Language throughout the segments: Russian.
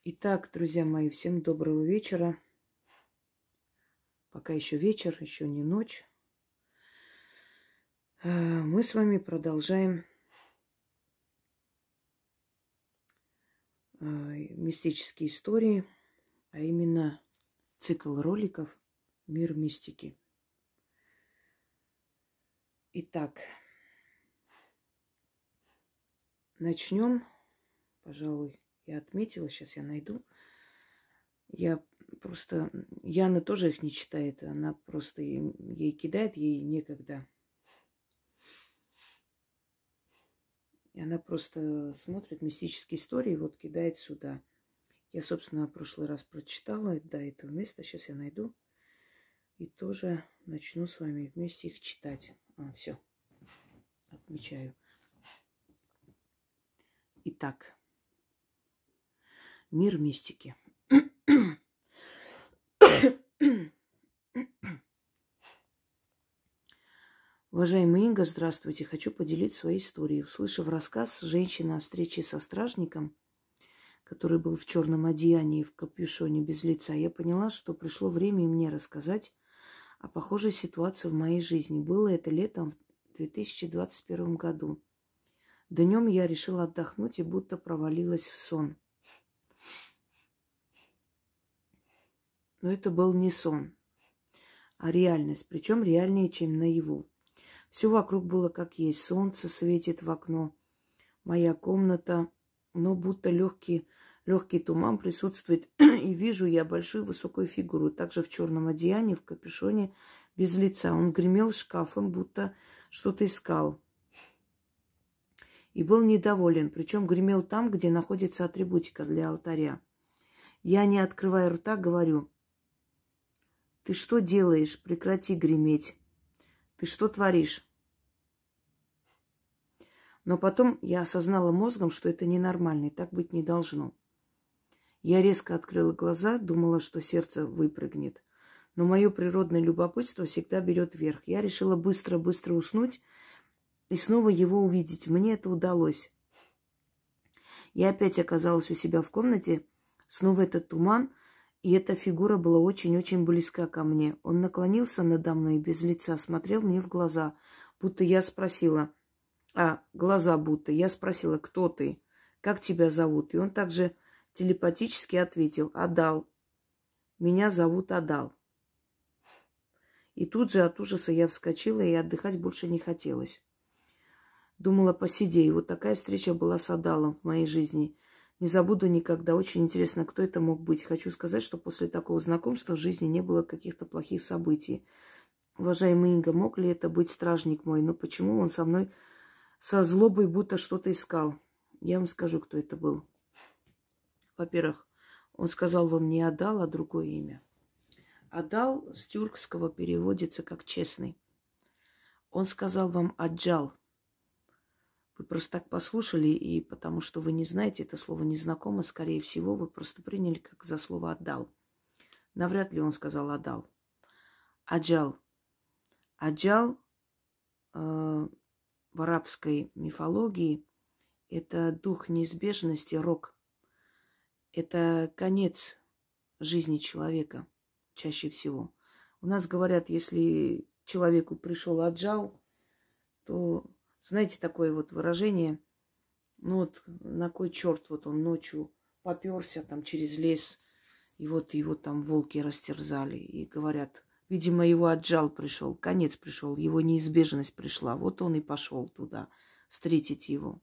Итак, друзья мои, всем доброго вечера. Пока еще вечер, еще не ночь. Мы с вами продолжаем мистические истории, а именно цикл роликов «Мир мистики». Итак, начнем. Пожалуй, я отметила, сейчас я найду. Яна тоже их не читает, она просто ей кидает, ей некогда. И она просто смотрит мистические истории, вот кидает сюда. Я, собственно, в прошлый раз прочитала до этого места. Сейчас я найду. И тоже начну с вами вместе их читать. Все. Отмечаю. Итак. Мир мистики. Уважаемый Инга, здравствуйте. Хочу поделиться своей историей. Услышав рассказ женщины о встрече со стражником, который был в черном одеянии, в капюшоне без лица, я поняла, что пришло время и мне рассказать о похожей ситуации в моей жизни. Было это летом в 2021 году. Днем я решила отдохнуть и будто провалилась в сон. Но это был не сон, а реальность, причем реальнее, чем наяву. Все вокруг было как есть. Солнце светит в окно, моя комната, но будто легкий туман присутствует. И вижу я большую высокую фигуру, также в черном одеянии, в капюшоне, без лица. Он гремел шкафом, будто что-то искал. И был недоволен, причем гремел там, где находится атрибутика для алтаря. Я, не открывая рта, говорю: «Ты что делаешь? Прекрати греметь. Ты что творишь?» Но потом я осознала мозгом, что это ненормально, и так быть не должно. Я резко открыла глаза, думала, что сердце выпрыгнет. Но мое природное любопытство всегда берет верх. Я решила быстро-быстро уснуть и снова его увидеть. Мне это удалось. Я опять оказалась у себя в комнате, снова этот туман, и эта фигура была очень-очень близка ко мне. Он наклонился надо мной без лица, смотрел мне в глаза, будто я спросила... глаза будто. Я спросила: «Кто ты? Как тебя зовут?» И он также телепатически ответил: «Адал. Меня зовут Адал». И тут же от ужаса я вскочила, и отдыхать больше не хотелось. Думала, посидей. Вот такая встреча была с Адалом в моей жизни. Не забуду никогда. Очень интересно, кто это мог быть. Хочу сказать, что после такого знакомства в жизни не было каких-то плохих событий. Уважаемый Инга, мог ли это быть стражник мой? Но почему он со мной со злобой будто что-то искал? Я вам скажу, кто это был. Во-первых, он сказал вам не Адал, а другое имя. Адал с тюркского переводится как честный. Он сказал вам Аджал. Вы просто так послушали, и потому что вы не знаете, это слово незнакомо, скорее всего, вы просто приняли как за слово Адал. Навряд ли он сказал Адал. Аджал. Аджал в арабской мифологии – это дух неизбежности, рок. Это конец жизни человека чаще всего. У нас говорят, если человеку пришел аджал, то, знаете, такое вот выражение, ну вот на кой черт вот он ночью попёрся там через лес, и вот его там волки растерзали, и говорят: видимо, его аджал пришел, конец пришел, его неизбежность пришла. Вот он и пошел туда встретить его.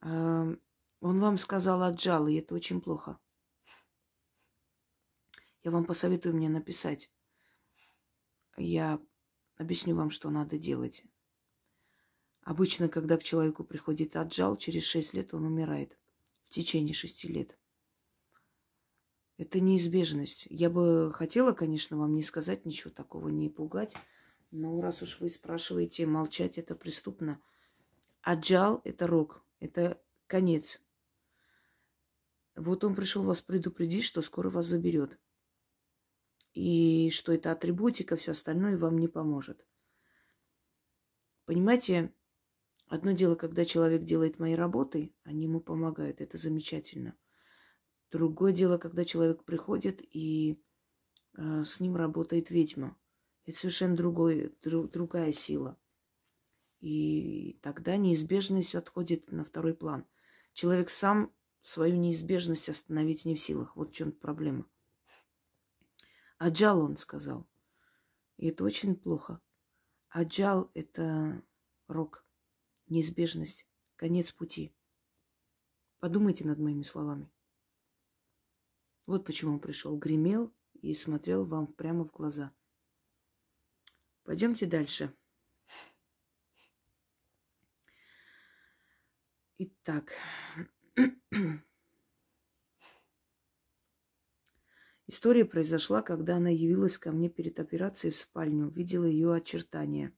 Он вам сказал аджал, и это очень плохо. Я вам посоветую мне написать. Я объясню вам, что надо делать. Обычно, когда к человеку приходит аджал, через 6 лет он умирает. В течение 6 лет. Это неизбежность. Я бы хотела, конечно, вам не сказать ничего такого, не пугать. Но раз уж вы спрашиваете, молчать это преступно. Аджал – это рок, это конец. Вот он пришел вас предупредить, что скоро вас заберет. И что это атрибутика, все остальное вам не поможет. Понимаете, одно дело, когда человек делает мои работы, они ему помогают, это замечательно. Другое дело, когда человек приходит и с ним работает ведьма. Это совершенно другая сила. И тогда неизбежность отходит на второй план. Человек сам свою неизбежность остановить не в силах. Вот в чем проблема. Аджал, он сказал. И это очень плохо. Аджал – это рок, неизбежность, конец пути. Подумайте над моими словами. Вот почему он пришел, гремел и смотрел вам прямо в глаза. Пойдемте дальше. Итак, история произошла, когда она явилась ко мне перед операцией в спальню, видела ее очертания.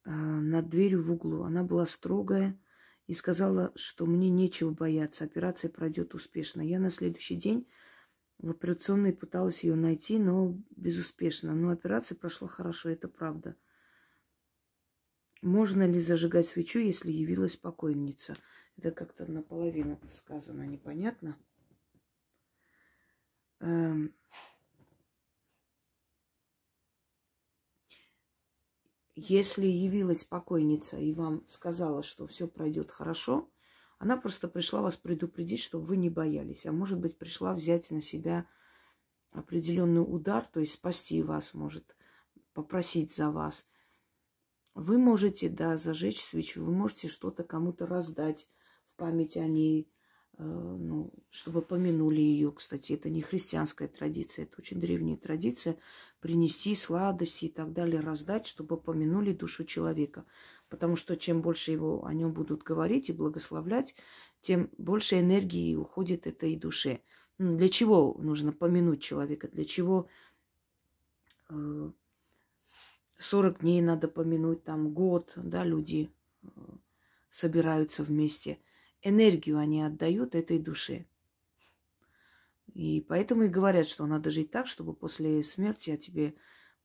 Над дверью в углу. Она была строгая и сказала, что мне нечего бояться, операция пройдет успешно. Я на следующий день в операционной пыталась ее найти, но безуспешно. Но операция прошла хорошо, это правда. Можно ли зажигать свечу, если явилась покойница? Это как-то наполовину сказано, непонятно. Если явилась покойница и вам сказала, что все пройдет хорошо, она просто пришла вас предупредить, чтобы вы не боялись. А может быть, пришла взять на себя определенный удар, то есть спасти вас, может, попросить за вас. Вы можете, да, зажечь свечу, вы можете что-то кому-то раздать в память о ней, чтобы помянули ее. Кстати, это не христианская традиция, это очень древняя традиция. Принести сладости и так далее, раздать, чтобы помянули душу человека. Потому что чем больше о нем будут говорить и благословлять, тем больше энергии уходит этой душе. Для чего нужно помянуть человека? Для чего 40 дней надо помянуть, там год, да, люди собираются вместе. Энергию они отдают этой душе. И поэтому и говорят, что надо жить так, чтобы после смерти о тебе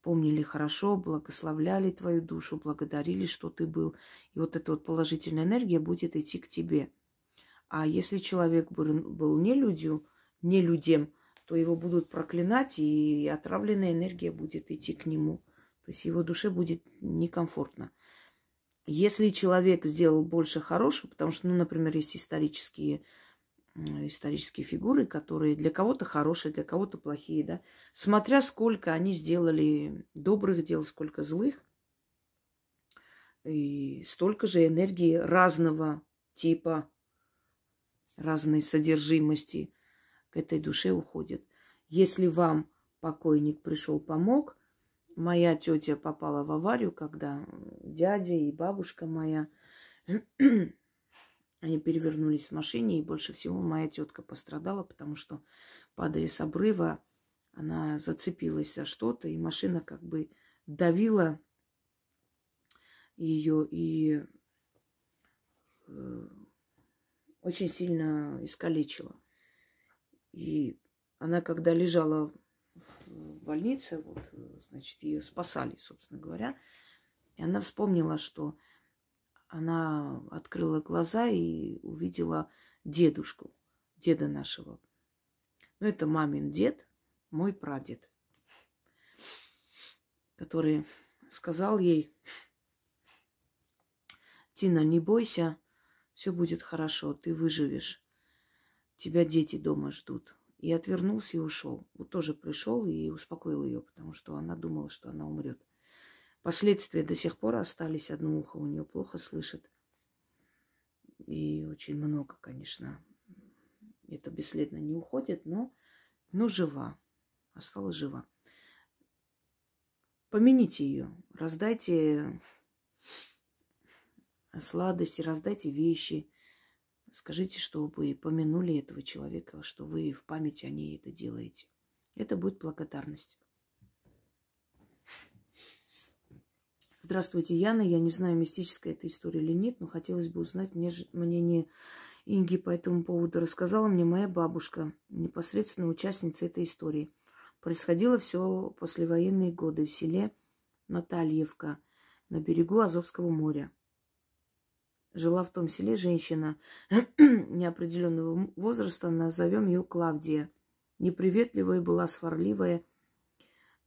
помнили хорошо, благословляли твою душу, благодарили, что ты был. И вот эта вот положительная энергия будет идти к тебе. А если человек был нелюдем, то его будут проклинать, и отравленная энергия будет идти к нему. То есть его душе будет некомфортно. Если человек сделал больше хорошего, потому что, например, есть исторические фигуры, которые для кого-то хорошие, для кого-то плохие, да, смотря сколько они сделали добрых дел, сколько злых, и столько же энергии разного типа, разной содержимости к этой душе уходит. Если вам покойник пришел, помог, моя тетя попала в аварию, когда дядя и бабушка моя, они перевернулись в машине, и больше всего моя тетка пострадала, потому что, падая с обрыва, она зацепилась за что-то, и машина как бы давила ее и очень сильно искалечила. И она, когда лежала в больнице, вот, значит, ее спасали, собственно говоря, и она вспомнила, что она открыла глаза и увидела дедушку, деда нашего. Ну, это мамин дед, мой прадед, который сказал ей: Тина, не бойся, все будет хорошо, ты выживешь, тебя дети дома ждут. И отвернулся и ушел. Вот тоже пришел и успокоил ее, потому что она думала, что она умрет. Последствия до сих пор остались. Одно ухо у нее плохо слышит. И очень много, конечно. Это бесследно не уходит, но жива. Осталась жива. Помяните ее. Раздайте сладости, раздайте вещи. Скажите, что вы помянули этого человека, что вы в память о ней это делаете. Это будет благодарность. Здравствуйте, Яна. Я не знаю, мистическая эта история или нет, но хотелось бы узнать мнение Инги по этому поводу. Рассказала мне моя бабушка, непосредственно участница этой истории. Происходило все послевоенные годы в селе Натальевка на берегу Азовского моря. жила в том селе женщина неопределенного возраста, назовем ее Клавдия. Неприветливая была, сварливая.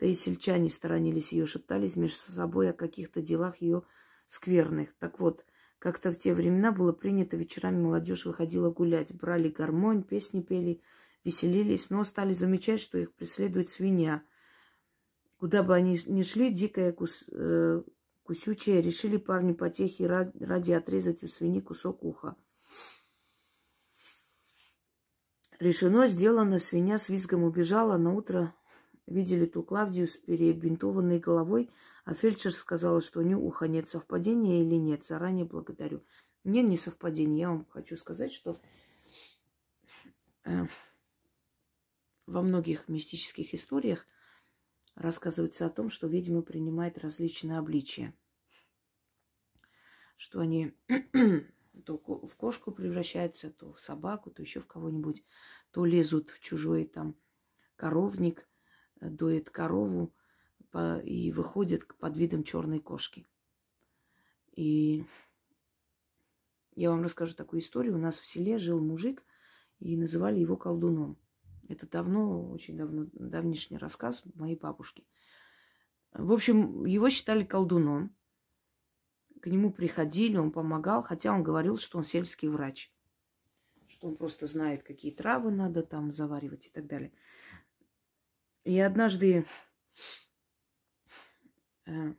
Да и сельчане сторонились ее, шептались между собой о каких-то делах ее скверных. Так вот, как-то в те времена было принято, вечерами молодежь выходила гулять. Брали гармонь, песни пели, веселились, но стали замечать, что их преследует свинья. Куда бы они ни шли, дикая кусючая, решили парни потехи ради отрезать у свиньи кусок уха. Решено, сделано, свинья с визгом убежала. На утро видели ту Клавдию с перебинтованной головой, а фельдшер сказала, что у нее уха нет. Совпадение или нет? Заранее благодарю. Нет, не совпадение. Я вам хочу сказать, что во многих мистических историях рассказывается о том, что ведьмы принимают различные обличия. Что они то в кошку превращаются, то в собаку, то еще в кого-нибудь, то лезут в чужой там коровник, доят корову и выходят под видом черной кошки. И я вам расскажу такую историю. У нас в селе жил мужик, и называли его колдуном. Это давно, очень давно, давнишний рассказ моей бабушки. В общем, его считали колдуном. К нему приходили, он помогал, хотя он говорил, что он сельский врач. Что он просто знает, какие травы надо там заваривать и так далее. И однажды у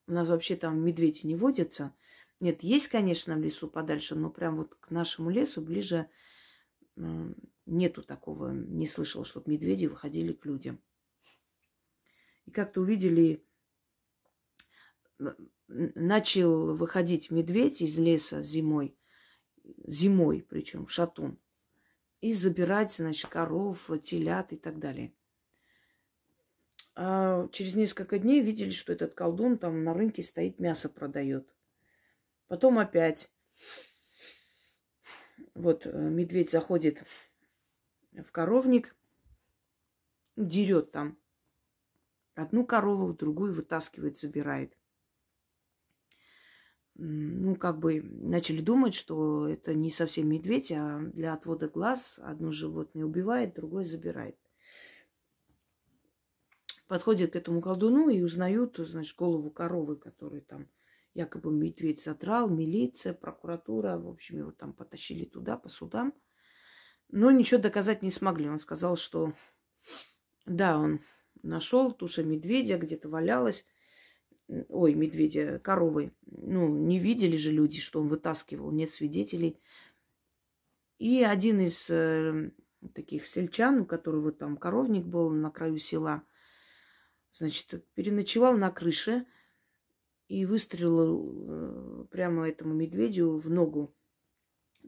нас вообще там медведи не водятся. Нет, есть, конечно, в лесу подальше, но прям вот к нашему лесу ближе нету такого. Не слышала, чтобы медведи выходили к людям. И как-то увидели, начал выходить медведь из леса зимой причем, шатун, и забирать, значит, коров, телят и так далее. А через несколько дней видели, что этот колдун там на рынке стоит, мясо продает. Потом опять вот медведь заходит в коровник, дерет там одну корову, в другую вытаскивает, забирает. Ну, как бы начали думать, что это не совсем медведь, а для отвода глаз одно животное убивает, другое забирает. Подходят к этому колдуну и узнают, значит, голову коровы, которую там якобы медведь задрал, милиция, прокуратура. В общем, его там потащили туда, по судам. Но ничего доказать не смогли. Он сказал, что да, он нашел туша медведя, где-то валялась. Ой, медведя, коровы. Ну, не видели же люди, что он вытаскивал, нет свидетелей. И один из таких сельчан, у которого там коровник был на краю села, значит, переночевал на крыше и выстрелил прямо этому медведю в ногу.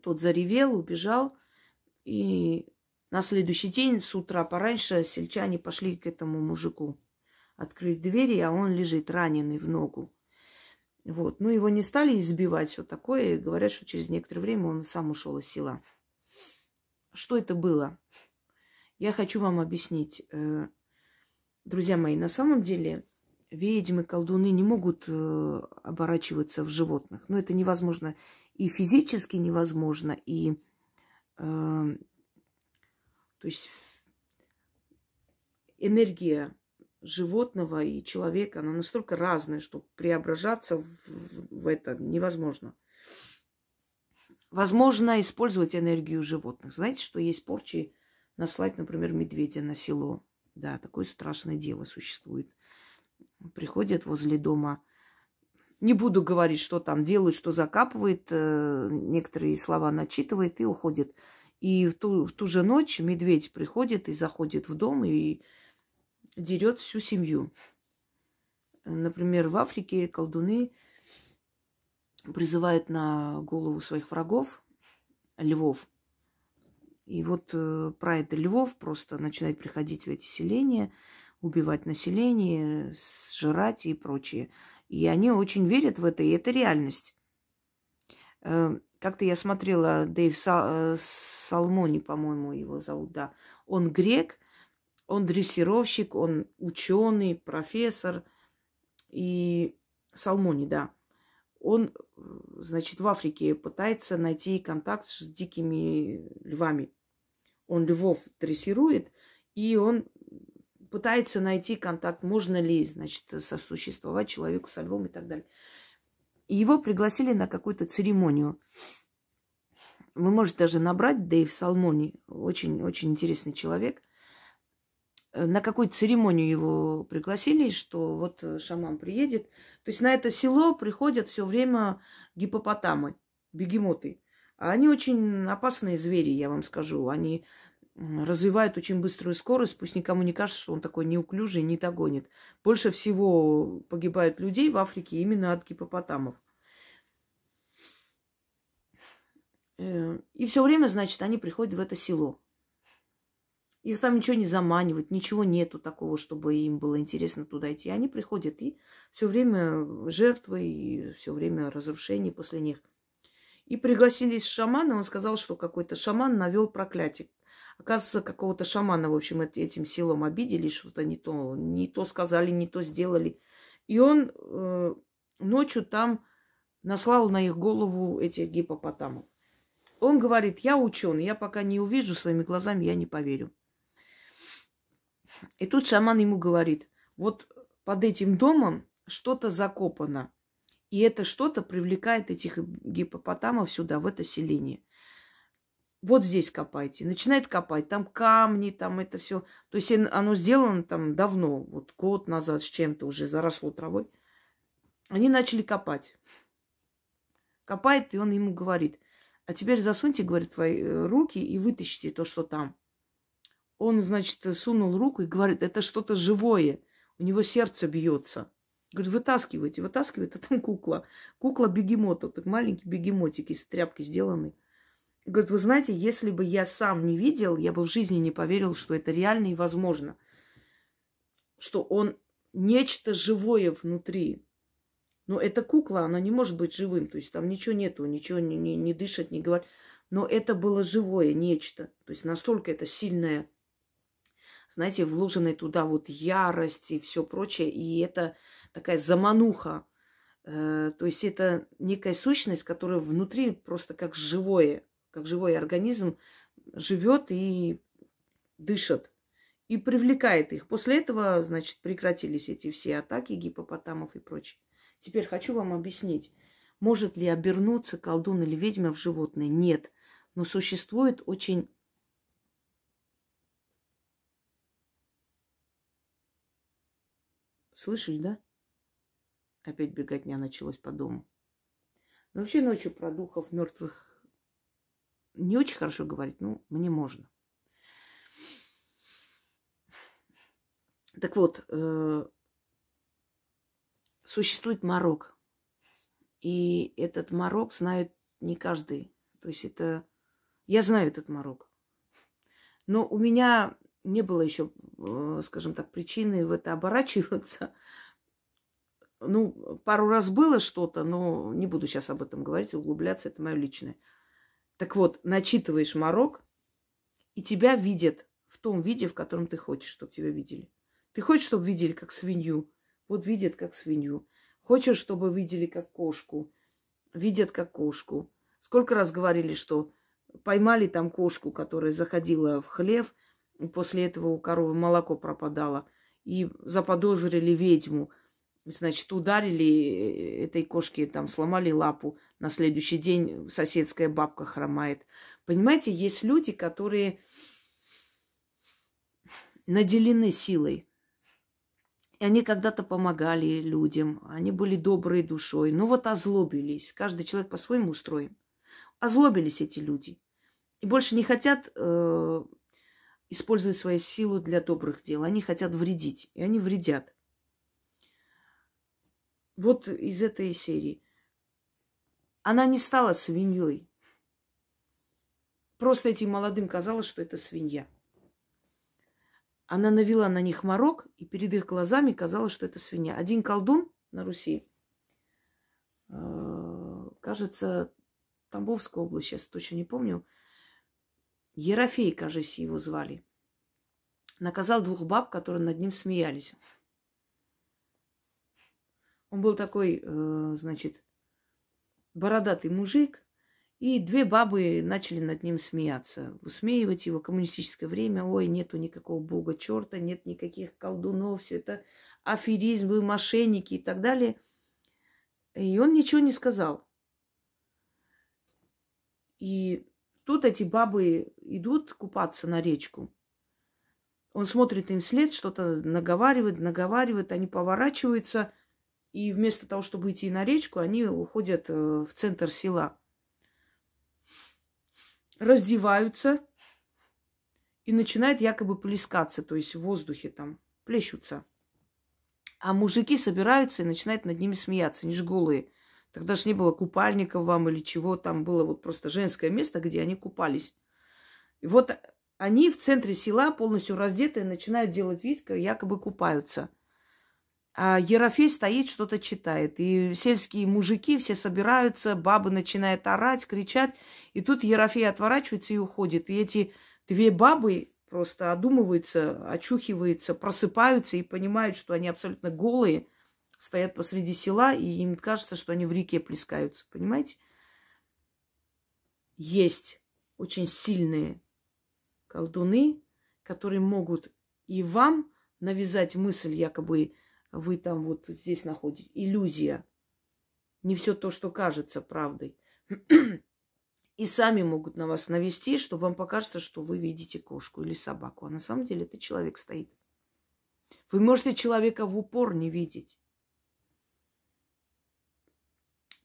Тот заревел, убежал. И на следующий день с утра пораньше сельчане пошли к этому мужику открыть двери, а он лежит раненый в ногу. Вот. Ну, его не стали избивать, все такое. И говорят, что через некоторое время он сам ушел из села. Что это было? Я хочу вам объяснить. Друзья мои, на самом деле ведьмы, колдуны не могут оборачиваться в животных. Но это невозможно. И физически невозможно, и... то есть энергия животного и человека, она настолько разная, что преображаться в это невозможно. Возможно использовать энергию животных. Знаете, что есть порчи наслать, например, медведя на село. Да, такое страшное дело существует. Приходят возле дома. Не буду говорить, что там делают, что закапывают. Некоторые слова начитывает и уходит. И в ту же ночь медведь приходит и заходит в дом и дерет всю семью. Например, в Африке колдуны призывают на голову своих врагов львов. И вот прайд львов просто начинает приходить в эти селения, убивать население, сжирать и прочее. И они очень верят в это, и это реальность. Как-то я смотрела, Дэйв Салмони, по-моему, его зовут, да. Он грек, он дрессировщик, он ученый, профессор. И Салмони, да. он, значит, в Африке пытается найти контакт с дикими львами. Он львов дрессирует, и он пытается найти контакт, можно ли, значит, сосуществовать человеку со львом и так далее. И его пригласили на какую-то церемонию. Вы можете даже набрать Дэйв Салмони, очень интересный человек. На какую-то церемонию его пригласили, что вот шаман приедет. То есть на это село приходят все время гиппопотамы, бегемоты. А они очень опасные звери, я вам скажу. Они развивают очень быструю скорость. Пусть никому не кажется, что он такой неуклюжий, не догонит. Больше всего погибают людей в Африке именно от гиппопотамов. И все время, значит, они приходят в это село. Их там ничего не заманивают, ничего нету такого, чтобы им было интересно туда идти. Они приходят, и все время жертвы, и все время разрушений после них. И пригласились шамана, он сказал, что какой-то шаман навел проклятие. Оказывается, какого-то шамана, в общем, этим селом обидели, что-то не то сказали, не то сделали. И он ночью там наслал на их голову этих гиппопотамов. Он говорит, я ученый, я пока не увижу своими глазами, я не поверю. И тут шаман ему говорит, вот под этим домом что-то закопано. И это что-то привлекает этих гиппопотамов сюда, в это селение. Вот здесь копайте. Начинает копать. Там камни, там это все. То есть оно сделано там давно, вот год назад с чем-то уже заросло травой. Они начали копать. Копает, и он ему говорит, а теперь засуньте, говорит, твои руки и вытащите то, что там. Он, значит, сунул руку и говорит, это что-то живое. У него сердце бьется. Говорит, вытаскивайте, а там кукла. Кукла-бегемот, вот маленький бегемотик из тряпки сделанный. Говорит, вы знаете, если бы я сам не видел, я бы в жизни не поверил, что это реально и возможно. Что он нечто живое внутри. Но эта кукла, она не может быть живым. То есть там ничего нету, ничего не дышит, не говорит. Но это было живое нечто. То есть настолько это сильное, знаете, вложенная туда вот ярость и все прочее. И это такая замануха. То есть это некая сущность, которая внутри просто как живой организм живет и дышит. И привлекает их. После этого, значит, прекратились эти все атаки гиппопотамов и прочее. Теперь хочу вам объяснить, может ли обернуться колдун или ведьма в животное? Нет. Но существует очень... Слышали, да? Опять беготня началась по дому. Но вообще ночью про духов мертвых не очень хорошо говорить, но мне можно. Так вот, существует морок. И этот морок знает не каждый. То есть это... Я знаю этот морок. Но у меня не было еще, скажем так, причины в это оборачиваться. Ну, пару раз было что-то, но не буду сейчас об этом говорить, углубляться, это мое личное. Так вот, начитываешь морок, и тебя видят в том виде, в котором ты хочешь, чтобы тебя видели. Ты хочешь, чтобы видели как свинью? Вот видят как свинью. Хочешь, чтобы видели как кошку? Видят как кошку. Сколько раз говорили, что поймали там кошку, которая заходила в хлев, после этого у коровы молоко пропадало, и заподозрили ведьму. Значит, ударили этой кошке, там, сломали лапу. На следующий день соседская бабка хромает. Понимаете, есть люди, которые наделены силой. И они когда-то помогали людям. Они были доброй душой. Но вот озлобились. Каждый человек по-своему устроен. Озлобились эти люди. И больше не хотят использовать свою силу для добрых дел. Они хотят вредить. И они вредят. Вот из этой серии. Она не стала свиньей. Просто этим молодым казалось, что это свинья. Она навела на них морок, и перед их глазами казалось, что это свинья. Один колдун на Руси, кажется, Тамбовская область, сейчас точно не помню, Ерофей, кажется, его звали, наказал 2 баб, которые над ним смеялись. Он был такой, значит, бородатый мужик, и две бабы начали над ним смеяться, высмеивать его. Коммунистическое время, ой, нету никакого бога черта, нет никаких колдунов, все это аферизм, вы мошенники и так далее. И он ничего не сказал. И тут эти бабы идут купаться на речку. Он смотрит им вслед, что-то наговаривает, они поворачиваются, и вместо того, чтобы идти на речку, они уходят в центр села. Раздеваются и начинают якобы плескаться, то есть в воздухе там плещутся. А мужики собираются и начинают над ними смеяться, они же голые. Тогда же не было купальников вам или чего, там было вот просто женское место, где они купались. И вот они в центре села, полностью раздетые, начинают делать вид, как якобы купаются. А Ерофей стоит, что-то читает. И сельские мужики все собираются, бабы начинают орать, кричать. И тут Ерофей отворачивается и уходит. И эти две бабы просто одумываются, очухиваются, просыпаются и понимают, что они абсолютно голые, стоят посреди села, и им кажется, что они в реке плескаются. Понимаете? Есть очень сильные колдуны, которые могут и вам навязать мысль, якобы вы там вот здесь находитесь. Иллюзия. Не все то, что кажется правдой. И сами могут на вас навести, чтобы вам покажется, что вы видите кошку или собаку. А на самом деле это человек стоит. Вы можете человека в упор не видеть.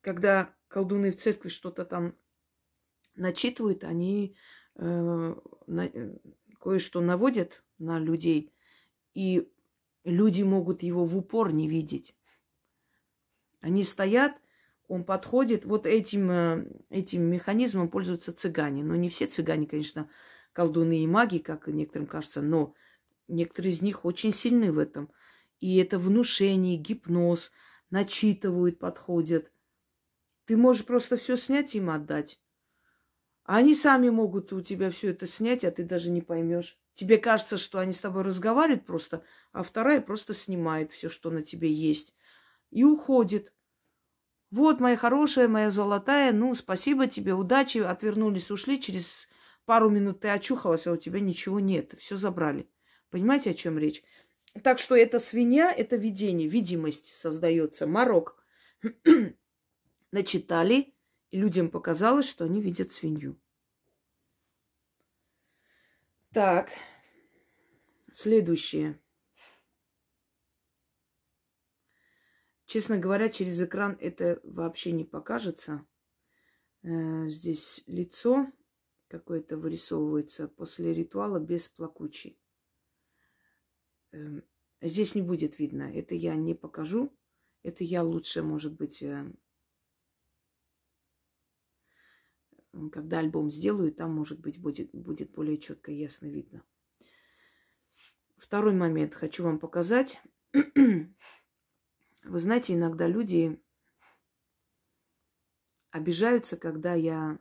Когда колдуны в церкви что-то там начитывают, они кое-что наводят на людей, и люди могут его в упор не видеть. Они стоят, он подходит. Вот этим механизмом пользуются цыгане. Но не все цыгане, конечно, колдуны и маги, как некоторым кажется, но некоторые из них очень сильны в этом. И это внушение, гипноз, начитывают, подходят. Ты можешь просто все снять и им отдать. А они сами могут у тебя все это снять, а ты даже не поймешь. Тебе кажется, что они с тобой разговаривают просто, а вторая просто снимает все, что на тебе есть, и уходит. Вот, моя хорошая, моя золотая, ну, спасибо тебе, удачи, отвернулись, ушли. Через пару минут ты очухалась, а у тебя ничего нет, все забрали. Понимаете, о чем речь? Так что эта свинья, это видение, видимость создается, морок. Начитали, и людям показалось, что они видят свинью. Так, следующее. Честно говоря, через экран это вообще не покажется. Здесь лицо какое-то вырисовывается после ритуала без плакучей. Здесь не будет видно. Это я не покажу. Это я лучше, может быть, когда альбом сделаю, там, может быть, будет более четко и ясно видно. Второй момент хочу вам показать. Вы знаете, иногда люди обижаются, когда я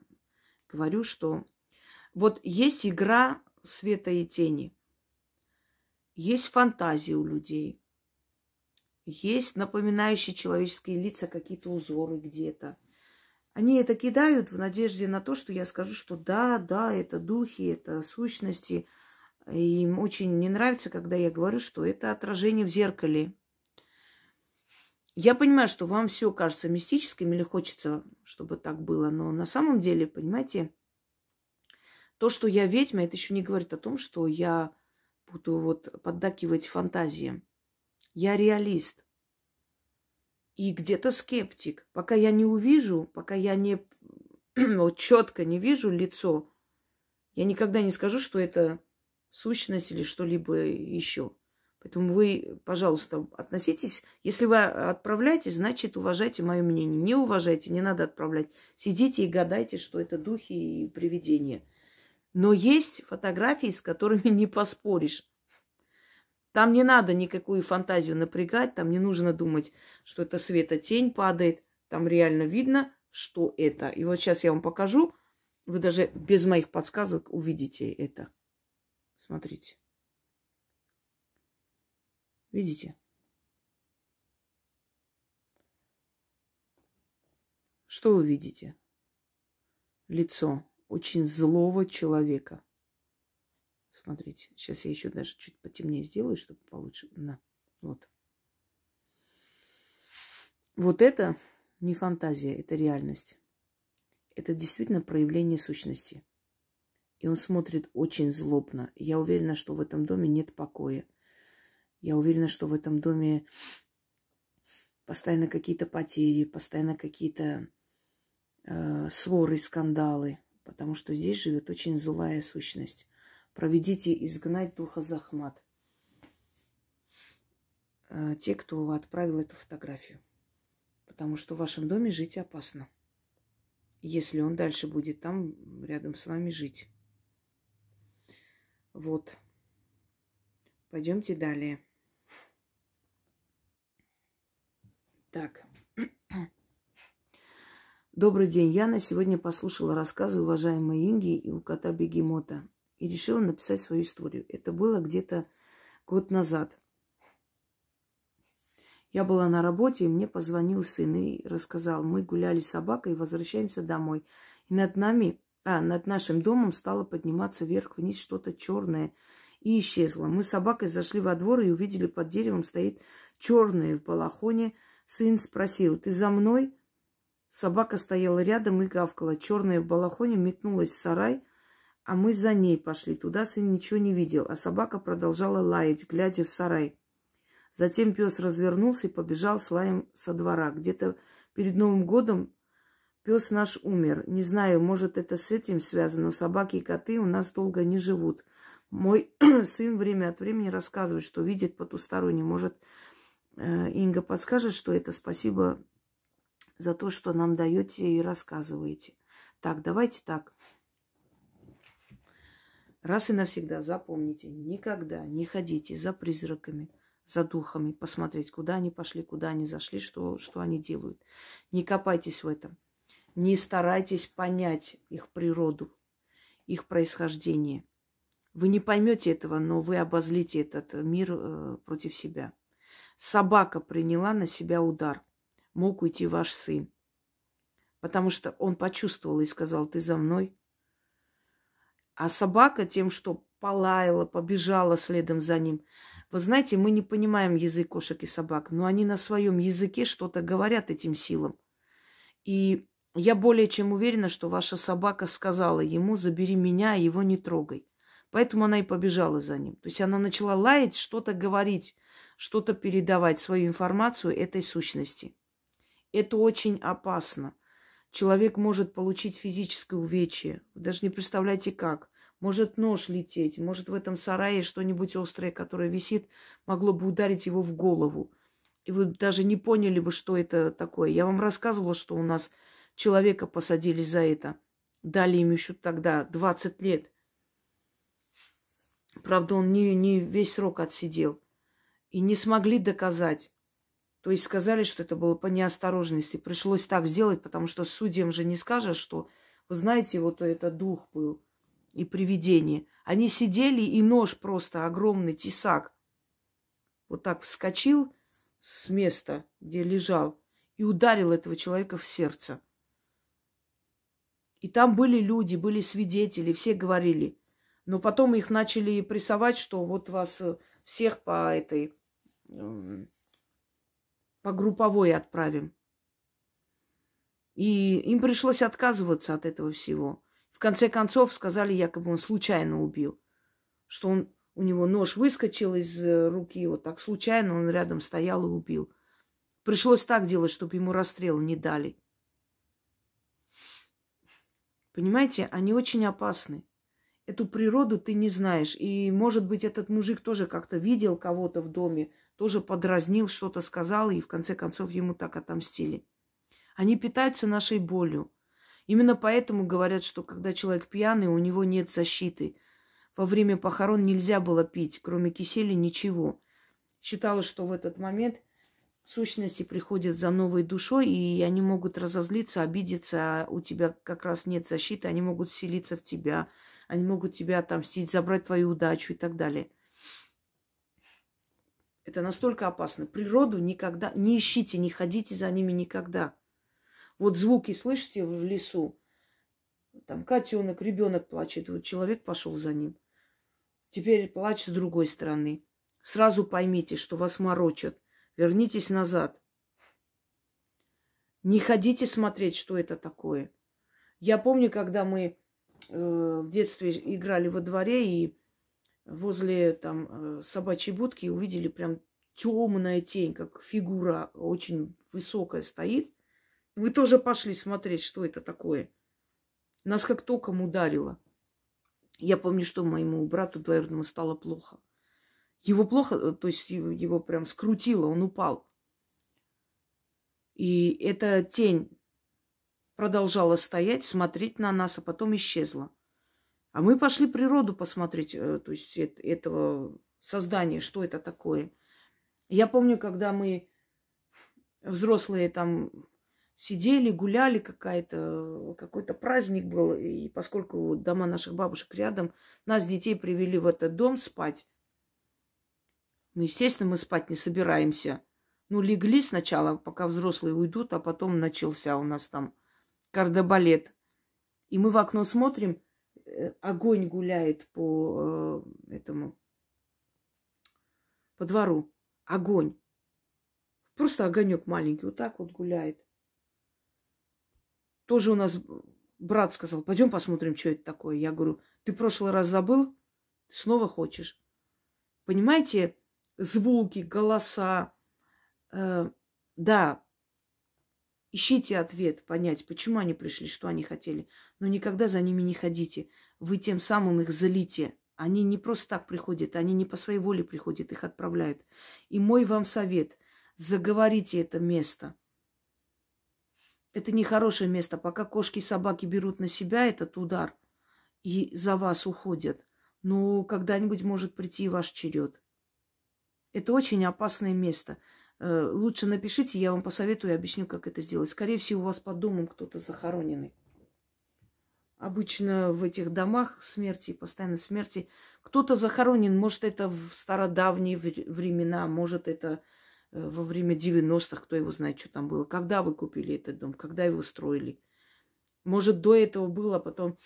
говорю, что вот есть игра света и тени, есть фантазия у людей, есть напоминающие человеческие лица какие-то узоры где-то. Они это кидают в надежде на то, что я скажу, что да, это духи, это сущности. И им очень не нравится, когда я говорю, что это отражение в зеркале. Я понимаю, что вам все кажется мистическим или хочется, чтобы так было. Но на самом деле, понимаете, то, что я ведьма, это еще не говорит о том, что я буду вот поддакивать фантазиям. Я реалист. И где-то скептик. Пока я не увижу, пока я не вот четко не вижу лицо, я никогда не скажу, что это сущность или что-либо еще. Поэтому вы, пожалуйста, относитесь. Если вы отправляете, значит, уважайте мое мнение. Не уважайте, не надо отправлять. Сидите и гадайте, что это духи и привидения. Но есть фотографии, с которыми не поспоришь. Там не надо никакую фантазию напрягать, там не нужно думать, что это светотень падает. Там реально видно, что это. И вот сейчас я вам покажу. Вы даже без моих подсказок увидите это. Смотрите. Видите? Что вы видите? Лицо очень злого человека. Смотрите, сейчас я еще даже чуть потемнее сделаю, чтобы получше. На, вот. Вот это не фантазия, это реальность. Это действительно проявление сущности. И он смотрит очень злобно. Я уверена, что в этом доме нет покоя. Я уверена, что в этом доме постоянно какие-то потери, постоянно какие-то ссоры, скандалы. Потому что здесь живет очень злая сущность. Проведите изгнать духа Захмат. Те, кто отправил эту фотографию. Потому что в вашем доме жить опасно. Если он дальше будет там, рядом с вами жить. Вот. Пойдемте далее. Так. Добрый день, Яна. Сегодня послушала рассказы уважаемой Инги и у кота Бегемота. И решила написать свою историю. Это было где-то год назад. Я была на работе, и мне позвонил сын и рассказал. Мы гуляли с собакой и возвращаемся домой. И над нашим домом стало подниматься вверх-вниз что-то черное и исчезло. Мы с собакой зашли во двор и увидели, под деревом стоит черное в балахоне. Сын спросил: ты за мной? Собака стояла рядом и гавкала. Черная в балахоне метнулась в сарай, а мы за ней пошли. Туда сын ничего не видел, а собака продолжала лаять, глядя в сарай. Затем пес развернулся и побежал с лаем со двора. Где-то перед Новым годом пес наш умер. Не знаю, может, это с этим связано, но собаки и коты у нас долго не живут. Мой сын время от времени рассказывает, что видит потусторонне. Может, Инга подскажет, что это? Спасибо за то, что нам даете и рассказываете. Так, давайте так. Раз и навсегда запомните, никогда не ходите за призраками, за духами, посмотреть, куда они пошли, куда они зашли, что они делают. Не копайтесь в этом. Не старайтесь понять их природу, их происхождение. Вы не поймете этого, но вы обозлите этот мир против себя. Собака приняла на себя удар. Мог уйти ваш сын. Потому что он почувствовал и сказал: ты за мной. А собака тем, что полаяла, побежала следом за ним. Вы знаете, мы не понимаем язык кошек и собак, но они на своем языке что-то говорят этим силам. И я более чем уверена, что ваша собака сказала ему: забери меня, а его не трогай. Поэтому она и побежала за ним. То есть она начала лаять, что-то говорить, что-то передавать, свою информацию этой сущности. Это очень опасно. Человек может получить физическое увечье. Вы даже не представляете, как. Может нож лететь, может в этом сарае что-нибудь острое, которое висит, могло бы ударить его в голову. И вы даже не поняли бы, что это такое. Я вам рассказывала, что у нас человека посадили за это. Дали им еще тогда 20 лет. Правда, он не весь срок отсидел. И не смогли доказать. То есть сказали, что это было по неосторожности. Пришлось так сделать, потому что судьям же не скажешь, что, вы знаете, вот это дух был и привидение. Они сидели, и нож просто огромный, тесак, вот так вскочил с места, где лежал, и ударил этого человека в сердце. И там были люди, были свидетели, все говорили. Но потом их начали прессовать, что вот вас всех по групповой отправим. И им пришлось отказываться от этого всего. В конце концов сказали, якобы он случайно убил. Что у него нож выскочил из руки, вот так случайно он рядом стоял и убил. Пришлось так делать, чтобы ему расстрел не дали. Понимаете, они очень опасны. Эту природу ты не знаешь. И, может быть, этот мужик тоже как-то видел кого-то в доме, тоже подразнил, что-то сказал, и в конце концов ему так отомстили. Они питаются нашей болью. Именно поэтому говорят, что когда человек пьяный, у него нет защиты. Во время похорон нельзя было пить, кроме кисели ничего. Считалось, что в этот момент сущности приходят за новой душой, и они могут разозлиться, обидеться, а у тебя как раз нет защиты, они могут вселиться в тебя, они могут тебя отомстить, забрать твою удачу и так далее. Это настолько опасно. Природу никогда не ищите, не ходите за ними никогда. Вот звуки слышите в лесу, там котенок, ребенок плачет, вот человек пошел за ним. Теперь плачет с другой стороны. Сразу поймите, что вас морочат. Вернитесь назад. Не ходите смотреть, что это такое. Я помню, когда мы в детстве играли во дворе и возле там собачьей будки увидели прям темная тень, как фигура очень высокая стоит. Мы тоже пошли смотреть, что это такое. Нас как током ударило. Я помню, что моему брату двоюродному стало плохо. Его плохо, то есть его прям скрутило, он упал. И эта тень продолжала стоять, смотреть на нас, а потом исчезла. А мы пошли природу посмотреть, то есть этого создания, что это такое. Я помню, когда мы взрослые там сидели, гуляли, какой-то праздник был, и поскольку дома наших бабушек рядом, нас, детей, привели в этот дом спать. Ну, естественно, мы спать не собираемся. Ну, легли сначала, пока взрослые уйдут, а потом начался у нас там кардебалет. И мы в окно смотрим, огонь гуляет по двору. Огонь. Просто огонек маленький, вот так вот гуляет. Тоже у нас брат сказал, пойдем посмотрим, что это такое. Я говорю, ты в прошлый раз забыл? Ты снова хочешь? Понимаете, звуки, голоса. Да, ищите ответ, понять, почему они пришли, что они хотели. Но никогда за ними не ходите. Вы тем самым их злите. Они не просто так приходят, они не по своей воле приходят, их отправляют. И мой вам совет, заговорите это место. Это нехорошее место. Пока кошки и собаки берут на себя этот удар и за вас уходят, но когда-нибудь может прийти ваш черед. Это очень опасное место. Лучше напишите, я вам посоветую и объясню, как это сделать. Скорее всего, у вас под домом кто-то захороненный. Обычно в этих домах смерти, постоянно смерти, кто-то захоронен. Может, это в стародавние времена, может, это во время 90-х, кто его знает, что там было. Когда вы купили этот дом, когда его строили. Может, до этого было, потом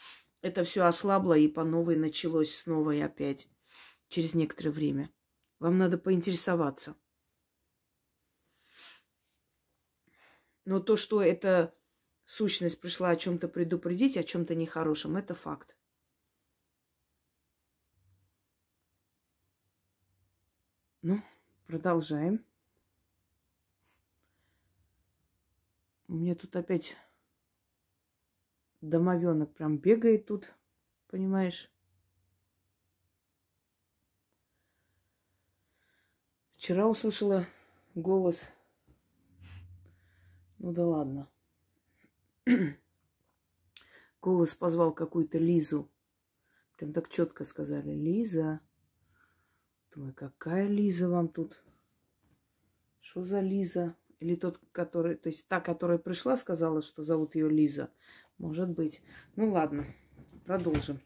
это все ослабло и по новой началось снова и опять через некоторое время. Вам надо поинтересоваться. Но то, что эта сущность пришла о чем-то предупредить, о чем-то нехорошем, это факт. Ну, продолжаем. У меня тут опять домовенок прям бегает тут, понимаешь? Вчера услышала голос. Ну да ладно. Голос позвал какую-то Лизу. Прям так четко сказали. Лиза. Думаю, какая Лиза вам тут? Что за Лиза? Или тот, который... То есть та, которая пришла, сказала, что зовут ее Лиза. Может быть. Ну ладно. Продолжим.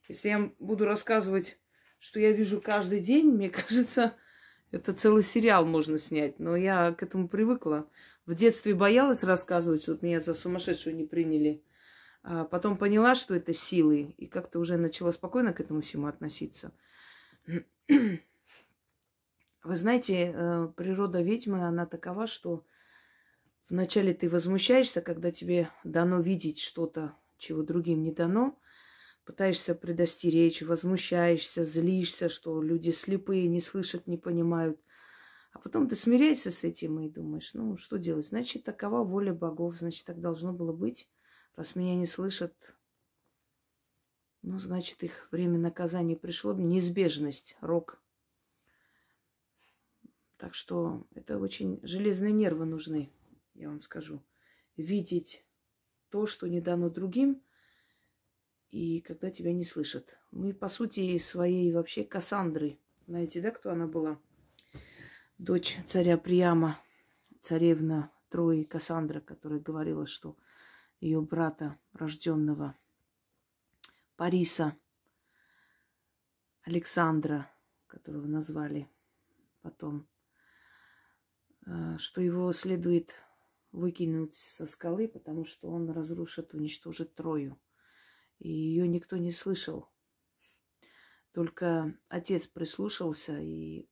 Если я буду рассказывать, что я вижу каждый день, мне кажется, это целый сериал можно снять. Но я к этому привыкла. В детстве боялась рассказывать, что меня за сумасшедшую не приняли. А потом поняла, что это силы. И как-то уже начала спокойно к этому всему относиться. Вы знаете, природа ведьмы, она такова, что вначале ты возмущаешься, когда тебе дано видеть что-то, чего другим не дано. Пытаешься предостеречь, возмущаешься, злишься, что люди слепые, не слышат, не понимают. А потом ты смиряешься с этим и думаешь, ну, что делать? Значит, такова воля богов, значит, так должно было быть. Раз меня не слышат, ну, значит, их время наказания пришло. Неизбежность, рок. Так что это очень железные нервы нужны, я вам скажу. Видеть то, что не дано другим, и когда тебя не слышат. Мы, по сути, своей вообще Кассандры. Знаете, да, кто она была? Дочь царя Приама, царевна Трои Кассандра, которая говорила, что ее брата, рожденного Париса, Александра, которого назвали потом, что его следует выкинуть со скалы, потому что он разрушит, уничтожит Трою. И ее никто не слышал. Только отец прислушался и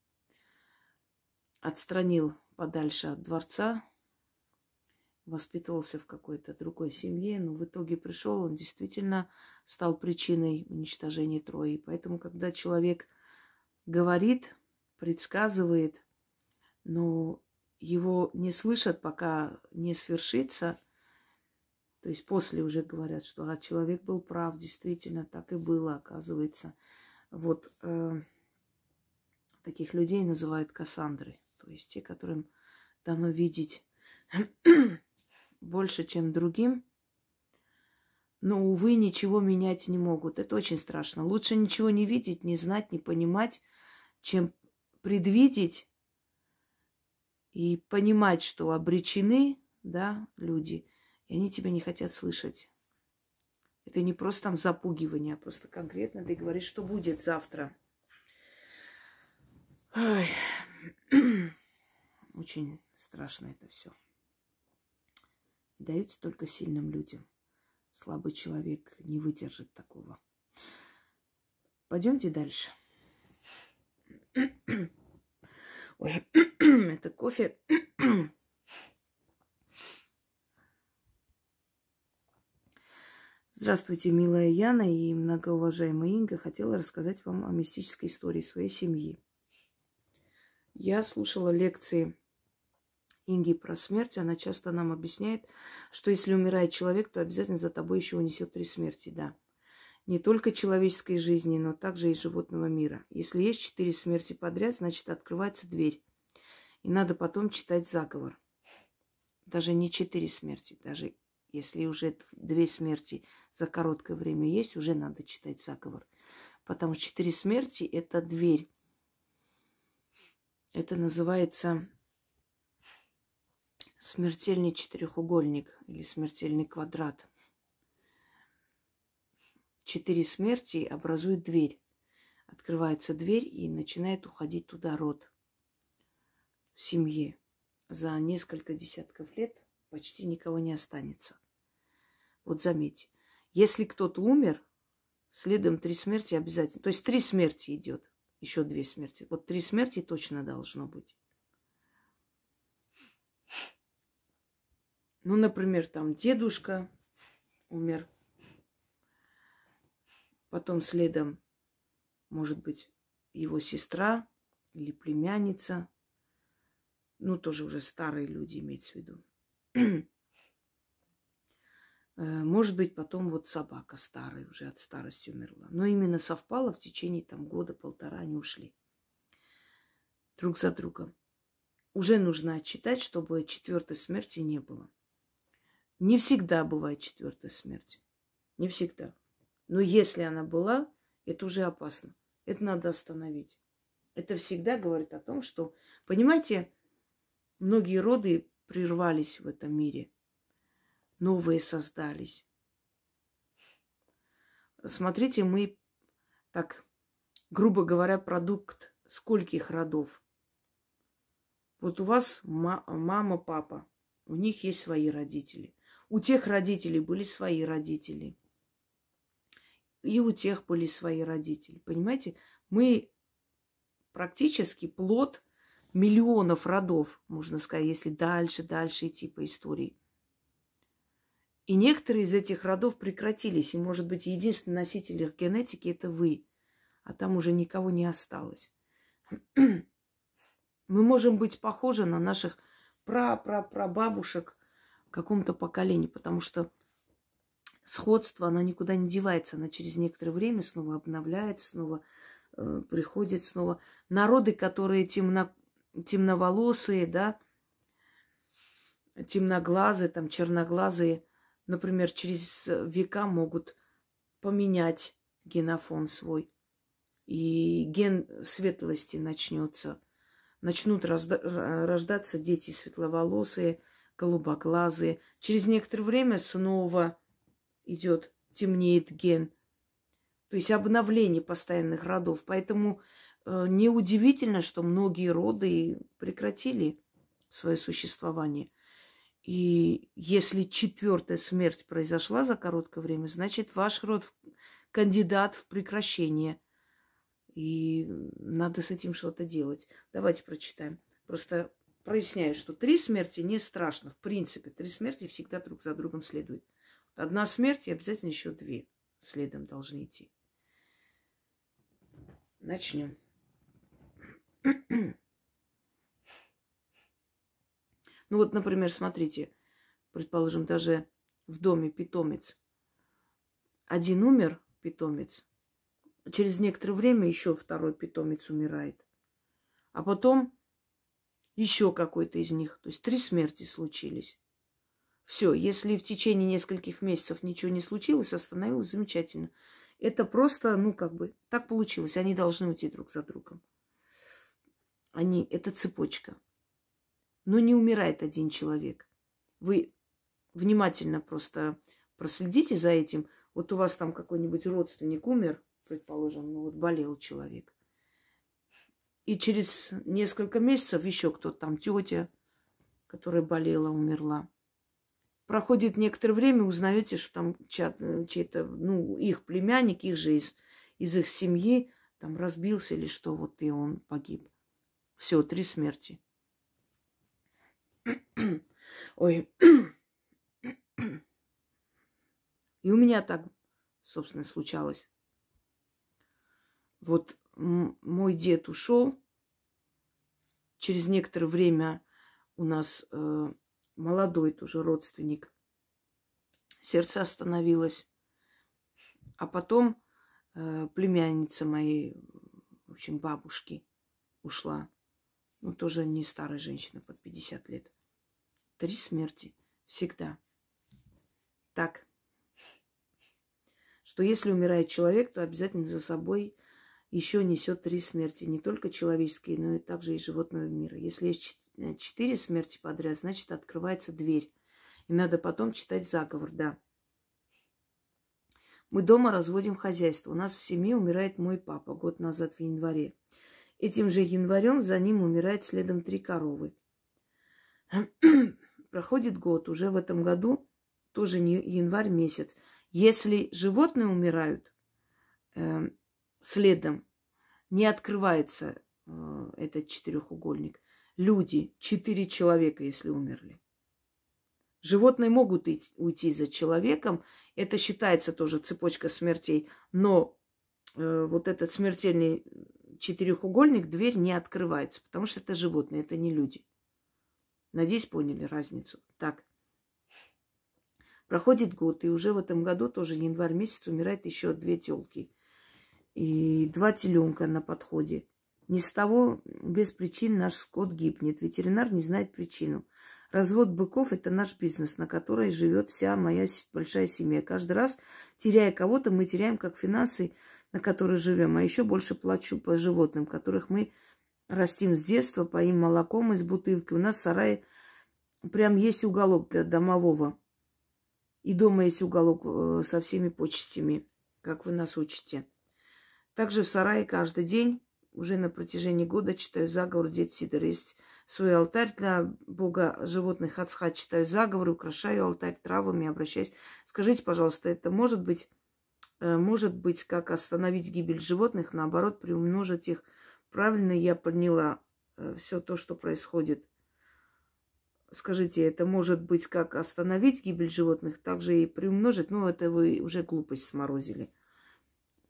отстранил подальше от дворца, воспитывался в какой-то другой семье, но в итоге пришел, он действительно стал причиной уничтожения Трои. Поэтому, когда человек говорит, предсказывает, но его не слышат, пока не свершится, то есть после уже говорят, что человек был прав, действительно, так и было, оказывается. Вот таких людей называют Кассандры, то есть те, которым дано видеть больше, чем другим, но, увы, ничего менять не могут. Это очень страшно. Лучше ничего не видеть, не знать, не понимать, чем предвидеть и понимать, что обречены, да, люди, и они тебя не хотят слышать. Это не просто там запугивание, а просто конкретно ты говоришь, что будет завтра. Ой. Очень страшно это все. Дается только сильным людям. Слабый человек не выдержит такого. Пойдемте дальше. Ой, это кофе. Здравствуйте, милая Яна и многоуважаемая Инга. Хотела рассказать вам о мистической истории своей семьи. Я слушала лекции Инги про смерть. Она часто нам объясняет, что если умирает человек, то обязательно за тобой еще унесет 3 смерти, да. Не только человеческой жизни, но также и животного мира. Если есть 4 смерти подряд, значит, открывается дверь. И надо потом читать заговор. Даже не 4 смерти. Даже если уже 2 смерти за короткое время есть, уже надо читать заговор. Потому что 4 смерти – это дверь. Это называется смертельный четырехугольник или смертельный квадрат. 4 смерти образуют дверь. Открывается дверь и начинает уходить туда род в семье. За несколько десятков лет почти никого не останется. Вот заметьте, если кто-то умер, следом 3 смерти обязательно. То есть 3 смерти идет, еще 2 смерти. Вот 3 смерти точно должно быть. Ну, например, там дедушка умер. Потом следом, может быть, его сестра или племянница. Ну, тоже уже старые люди, имеется в виду. Может быть, потом вот собака старая, уже от старости умерла. Но именно совпало в течение там года-полтора они ушли. Друг за другом. Уже нужно отчитать, чтобы 4-й смерти не было. Не всегда бывает 4-я смерть. Не всегда. Но если она была, это уже опасно. Это надо остановить. Это всегда говорит о том, что, понимаете, многие роды прервались в этом мире. Новые создались. Смотрите, мы, так, грубо говоря, продукт скольких родов. Вот у вас мама, папа. У них есть свои родители. У тех родителей были свои родители. И у тех были свои родители. Понимаете, мы практически плод миллионов родов, можно сказать, если дальше идти по истории. И некоторые из этих родов прекратились. И, может быть, единственный носитель их генетики – это вы. А там уже никого не осталось. Мы можем быть похожи на наших прабабушек в каком-то поколении, потому что сходство, оно никуда не девается. Она через некоторое время снова обновляется, снова приходит снова. Народы, которые темноволосые, да, темноглазые, там, черноглазые, например, через века могут поменять генофон свой. И ген светлости начнется. Начнут рождаться дети светловолосые, голубоглазые. Через некоторое время снова идет, темнеет ген. То есть обновление постоянных родов. Поэтому неудивительно, что многие роды прекратили свое существование. И если четвертая смерть произошла за короткое время, значит, ваш род кандидат в прекращение. И надо с этим что-то делать. Давайте прочитаем. Просто проясняю, что 3 смерти не страшно. В принципе, 3 смерти всегда друг за другом следуют. Одна смерть и обязательно еще 2 следом должны идти. Начнем. Ну вот, например, смотрите, предположим, даже в доме питомец. Один умер, питомец, через некоторое время еще второй питомец умирает. А потом еще какой-то из них. То есть 3 смерти случились. Все, если в течение нескольких месяцев ничего не случилось, остановилось, замечательно. Это просто, ну, как бы, так получилось. Они должны уйти друг за другом. Это цепочка. Но не умирает один человек. Вы внимательно просто проследите за этим. Вот у вас там какой-нибудь родственник умер, предположим, ну вот болел человек. И через несколько месяцев еще кто-то там, тетя, которая болела, умерла. Проходит некоторое время, узнаете, что там чей-то, ну, их племянник, их же из их семьи там разбился или что, вот и он погиб. Все, 3 смерти. Ой. И у меня так, собственно, случалось. Вот мой дед ушел. Через некоторое время у нас молодой тоже родственник. Сердце остановилось. А потом племянница моей, в общем, бабушки ушла. Ну, тоже не старая женщина, под 50 лет. 3 смерти. Всегда. Так. Что если умирает человек, то обязательно за собой еще несет 3 смерти. Не только человеческие, но и также и животного мира. Если есть 4 смерти подряд, значит, открывается дверь. И надо потом читать заговор, да. Мы дома разводим хозяйство. У нас в семье умирает мой папа год назад в январе. Этим же январем за ним умирает следом 3 коровы. Проходит год. Уже в этом году, тоже не январь месяц. Если животные умирают следом, не открывается этот четырехугольник. Люди, 4 человека, если умерли. Животные могут уйти за человеком. Это считается тоже цепочка смертей. Но вот этот смертельный четырехугольник, дверь не открывается. Потому что это животные, это не люди. Надеюсь, поняли разницу. Так. Проходит год, и уже в этом году, тоже январь месяц, умирает еще 2 тёлки. И 2 теленка на подходе. Ни с того, без причин наш скот гибнет. Ветеринар не знает причину. Развод быков – это наш бизнес, на который живет вся моя большая семья. Каждый раз, теряя кого-то, мы теряем как финансы, на которые живем. А еще больше плачу по животным, которых мы растим с детства, поим молоком из бутылки. У нас в сарае прям есть уголок для домового. И дома есть уголок со всеми почестями, как вы нас учите. Также в сарае каждый день, уже на протяжении года, читаю заговор Дед Сидор. Есть свой алтарь для бога животных Ацха. Читаю заговор, украшаю алтарь травами, обращаюсь. Скажите, пожалуйста, это может быть, как остановить гибель животных, наоборот, приумножить их? Правильно я поняла все то, что происходит? Скажите, это может быть как остановить гибель животных, также и приумножить? Ну, это вы уже глупость сморозили.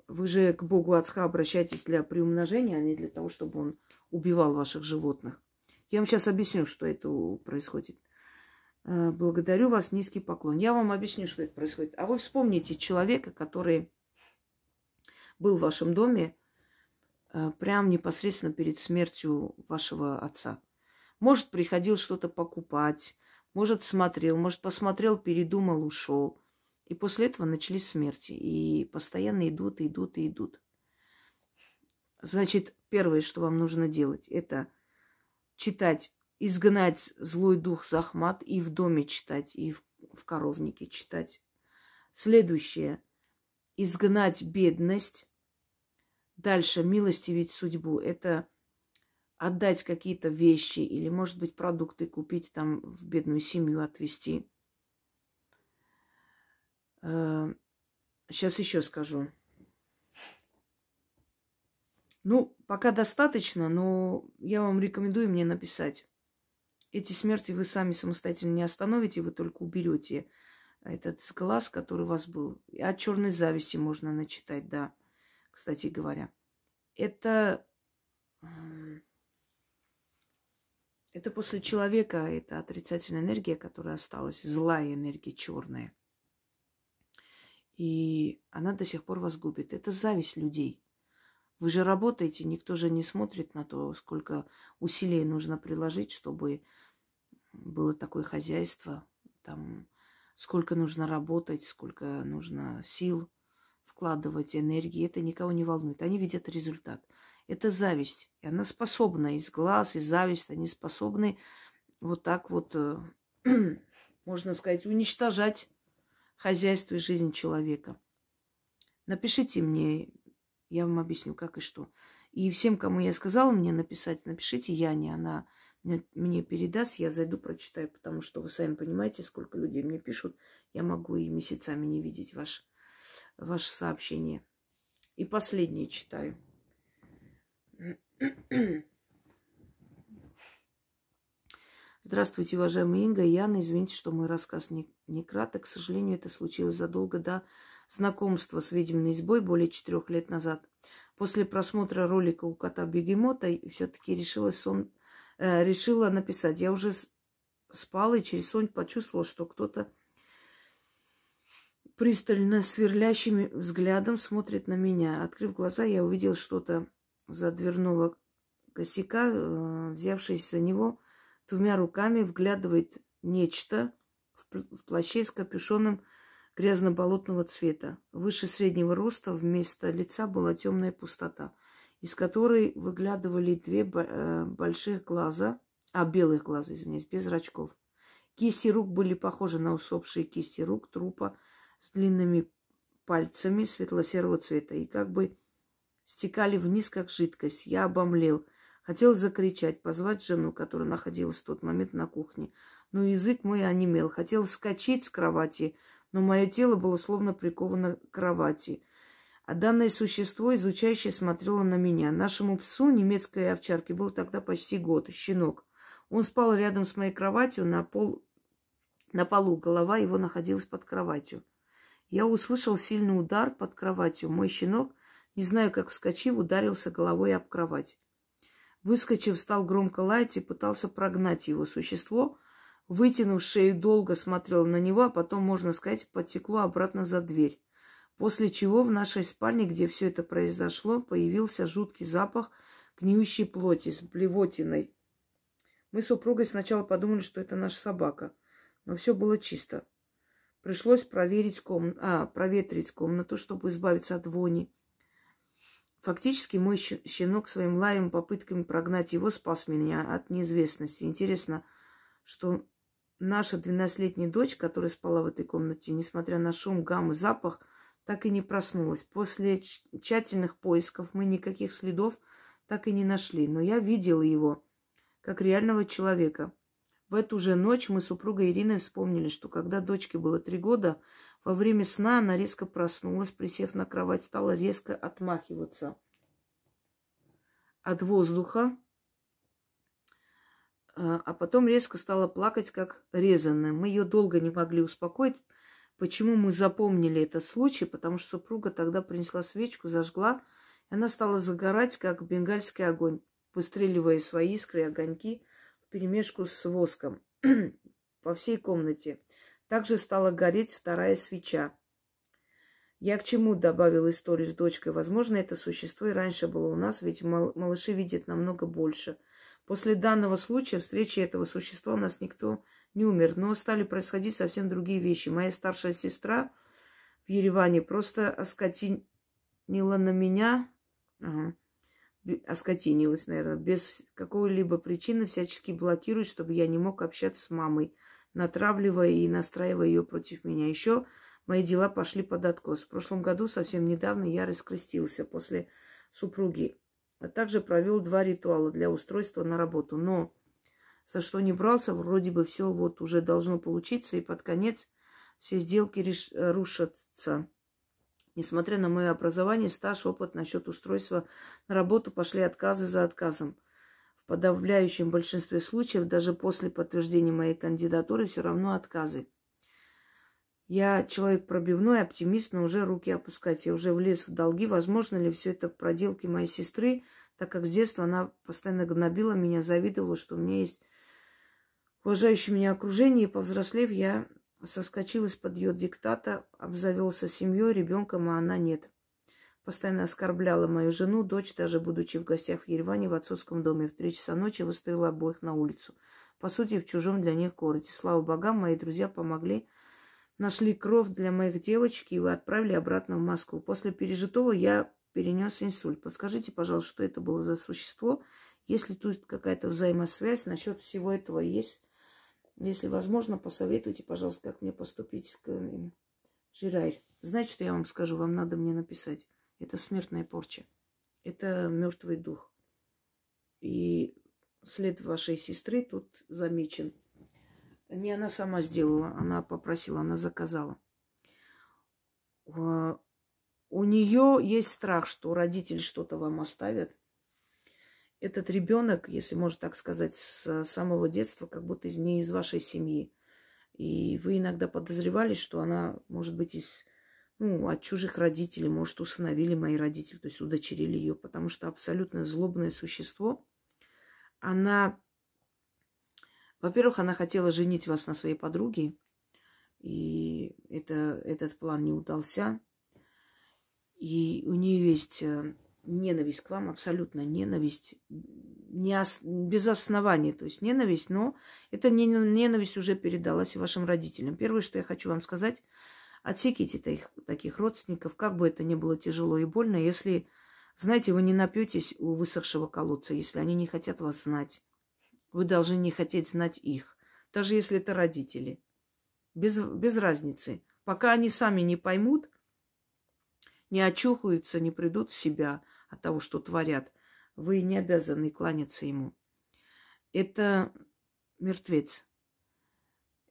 Вы же к богу Ацха обращаетесь для приумножения, а не для того, чтобы он убивал ваших животных. Я вам сейчас объясню, что это происходит. Благодарю вас, низкий поклон. Я вам объясню, что это происходит. А вы вспомните человека, который был в вашем доме прямо непосредственно перед смертью вашего отца. Может, приходил что-то покупать, может, смотрел, может, посмотрел, передумал, ушел. И после этого начались смерти. И постоянно идут, идут и идут. Значит, первое, что вам нужно делать, это читать, изгнать злой дух Захмат, и в доме читать, и в коровнике читать. Следующее. Изгнать бедность. Дальше милостивить судьбу. Это отдать какие-то вещи или, может быть, продукты купить, там в бедную семью отвезти. Сейчас еще скажу. Ну, пока достаточно, но я вам рекомендую мне написать. Эти смерти вы сами самостоятельно не остановите, вы только уберете этот сглаз, который у вас был. И от черной зависти можно начитать, да, кстати говоря. Это после человека, это отрицательная энергия, которая осталась, злая энергия, черная. И она до сих пор вас губит. Это зависть людей. Вы же работаете, никто же не смотрит на то, сколько усилий нужно приложить, чтобы было такое хозяйство, там, сколько нужно работать, сколько нужно сил вкладывать, энергии. Это никого не волнует. Они видят результат. Это зависть. И она способна, из глаз, из зависть, они способны вот так вот, можно сказать, уничтожать хозяйство и жизнь человека. Напишите мне, я вам объясню, как и что. И всем, кому я сказала мне написать, напишите Яне, она мне передаст, я зайду, прочитаю, потому что вы сами понимаете, сколько людей мне пишут, я могу и месяцами не видеть ваше сообщение. И последнее читаю. Здравствуйте, уважаемая Инга и Яна. Извините, что мой рассказ не краток. К сожалению, это случилось задолго до знакомства с ведьминой избой более 4 лет назад. После просмотра ролика у кота-бегемота все-таки решила написать. Я уже спала и через сон почувствовала, что кто-то пристально сверлящим взглядом смотрит на меня. Открыв глаза, я увидела что-то за дверного косяка, взявшись за него, 2 руками вглядывает нечто в плаще с капюшоном грязно-болотного цвета. Выше среднего роста вместо лица была темная пустота, из которой выглядывали 2 больших глаза, белых глаза, извиняюсь, без зрачков. Кисти рук были похожи на усопшие кисти рук трупа с длинными пальцами светло-серого цвета и как бы стекали вниз, как жидкость. Я обомлел. Хотел закричать, позвать жену, которая находилась в тот момент на кухне. Но язык мой онемел. Хотел вскочить с кровати, но мое тело было словно приковано к кровати. А данное существо, изучающе смотрело на меня. Нашему псу, немецкой овчарке, был тогда почти год, щенок. Он спал рядом с моей кроватью на полу. Голова его находилась под кроватью. Я услышал сильный удар под кроватью. Мой щенок, не знаю, как вскочив, ударился головой об кровать. Выскочив, стал громко лаять и пытался прогнать его. Существо, вытянув шею, долго смотрело на него, а потом, можно сказать, потекло обратно за дверь. После чего в нашей спальне, где все это произошло, появился жуткий запах гниющей плоти с блевотиной. Мы с супругой сначала подумали, что это наша собака, но все было чисто. Пришлось проверить проветрить комнату, чтобы избавиться от вони. Фактически мой щенок своим лаем, попытками прогнать его, спас меня от неизвестности. Интересно, что наша 12-летняя дочь, которая спала в этой комнате, несмотря на шум, гам и запах, так и не проснулась. После тщательных поисков мы никаких следов так и не нашли. Но я видела его, как реального человека. В эту же ночь мы с супругой Ириной вспомнили, что когда дочке было 3 года, во время сна она резко проснулась, присев на кровать, стала резко отмахиваться от воздуха, а потом резко стала плакать, как резаная. Мы ее долго не могли успокоить. Почему мы запомнили этот случай? Потому что супруга тогда принесла свечку, зажгла, и она стала загорать, как бенгальский огонь, выстреливая свои искры и огоньки вперемешку с воском по всей комнате. Также стала гореть 2-я свеча. Я к чему добавила историю с дочкой? Возможно, это существо и раньше было у нас, ведь малыши видят намного больше. После данного случая, встречи этого существа, у нас никто не умер, но стали происходить совсем другие вещи. Моя старшая сестра в Ереване просто оскотинила на меня, оскотинилась, наверное, без какой-либо причины, всячески блокирует, чтобы я не мог общаться с мамой, натравливая и настраивая ее против меня. Еще мои дела пошли под откос. В прошлом году, совсем недавно, я раскрестился после супруги а также провел 2 ритуала для устройства на работу. Но за что не брался, вроде бы все вот уже должно получиться, и под конец все сделки рушатся. Несмотря на мое образование, стаж, опыт насчет устройства на работу, пошли отказы за отказом. В подавляющем большинстве случаев, даже после подтверждения моей кандидатуры, все равно отказы. Я человек пробивной, оптимист, но уже руки опускать. Я уже влез в долги. Возможно ли все это проделки моей сестры, так как с детства она постоянно гнобила меня, завидовала, что у меня есть уважающее меня окружение. И повзрослев, я соскочил из-под ее диктата, обзавелся семьей, ребенком, а она нет. Постоянно оскорбляла мою жену, дочь, даже будучи в гостях в Ереване в отцовском доме. В 3 часа ночи выставила обоих на улицу. По сути, в чужом для них городе. Слава богам, мои друзья помогли. Нашли кровь для моих девочек и отправили обратно в Москву. После пережитого я перенес инсульт. Подскажите, пожалуйста, что это было за существо? Если тут какая-то взаимосвязь насчет всего этого есть, если возможно, посоветуйте, пожалуйста, как мне поступить с Жирайр. Знаете, что я вам скажу? Вам надо мне написать. Это смертная порча. Это мертвый дух. И след вашей сестры тут замечен. Не она сама сделала, она попросила, она заказала. У нее есть страх, что родители что-то вам оставят. Этот ребенок, если можно так сказать, с самого детства, как будто не из вашей семьи. И вы иногда подозревали, что она, может быть, от чужих родителей, может, усыновили мои родители, то есть удочерили ее, потому что абсолютно злобное существо. Она, во-первых, она хотела женить вас на своей подруге, и этот план не удался. И у нее есть ненависть к вам, абсолютно ненависть, без основания, то есть ненависть, но эта ненависть уже передалась и вашим родителям. Первое, что я хочу вам сказать, отсеките таких родственников, как бы это ни было тяжело и больно, если, знаете, вы не напьетесь у высохшего колодца, если они не хотят вас знать. Вы должны не хотеть знать их, даже если это родители. Без разницы. Пока они сами не поймут, не очухаются, не придут в себя от того, что творят, вы не обязаны кланяться ему. Это мертвец.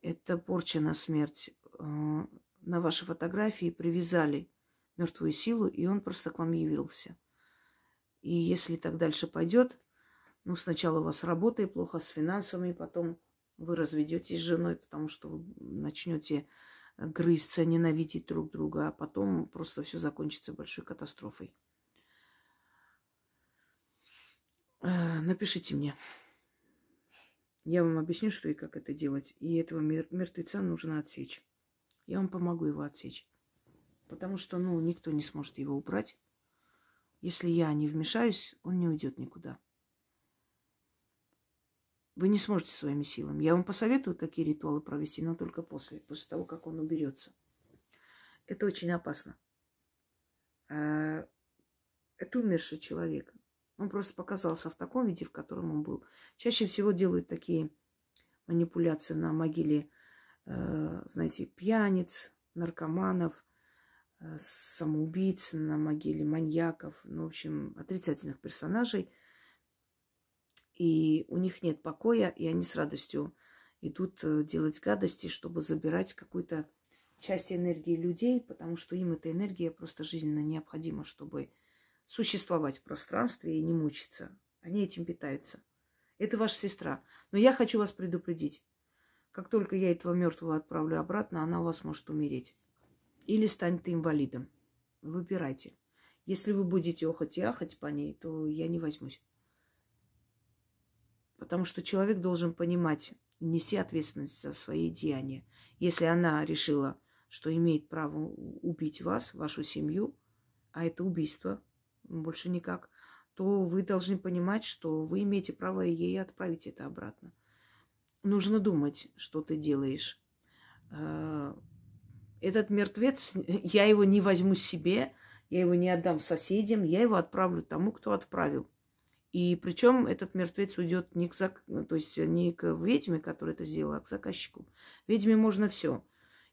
Это порча на смерть. На ваши фотографии привязали мертвую силу, и он просто к вам явился. И если так дальше пойдет, сначала у вас работа и плохо с финансами, потом вы разведетесь с женой, потому что вы начнете грызться, ненавидеть друг друга, а потом просто все закончится большой катастрофой. Напишите мне. Я вам объясню, что и как это делать. И этого мертвеца нужно отсечь. Я вам помогу его отсечь. Потому что, никто не сможет его убрать. Если я не вмешаюсь, он не уйдет никуда. Вы не сможете своими силами. Я вам посоветую, какие ритуалы провести, но только после того, как он уберется. Это очень опасно. Это умерший человек. Он просто показался в таком виде, в котором он был. Чаще всего делают такие манипуляции на могиле, знаете, пьяниц, наркоманов, самоубийц, на могиле маньяков, в общем, отрицательных персонажей. И у них нет покоя, и они с радостью идут делать гадости, чтобы забирать какую-то часть энергии людей, потому что им эта энергия просто жизненно необходима, чтобы существовать в пространстве и не мучиться. Они этим питаются. Это ваша сестра. Но я хочу вас предупредить. Как только я этого мертвого отправлю обратно, она у вас может умереть. Или станет инвалидом. Выбирайте. Если вы будете охать и ахать по ней, то я не возьмусь. Потому что человек должен понимать и нести ответственность за свои деяния. Если она решила, что имеет право убить вас, вашу семью, а это убийство, больше никак, то вы должны понимать, что вы имеете право ей отправить это обратно. Нужно думать, что ты делаешь. Этот мертвец, я его не возьму себе, я его не отдам соседям, я его отправлю тому, кто отправил. И причем этот мертвец уйдет не к ведьме, которая это сделала, а к заказчику. Ведьме можно все.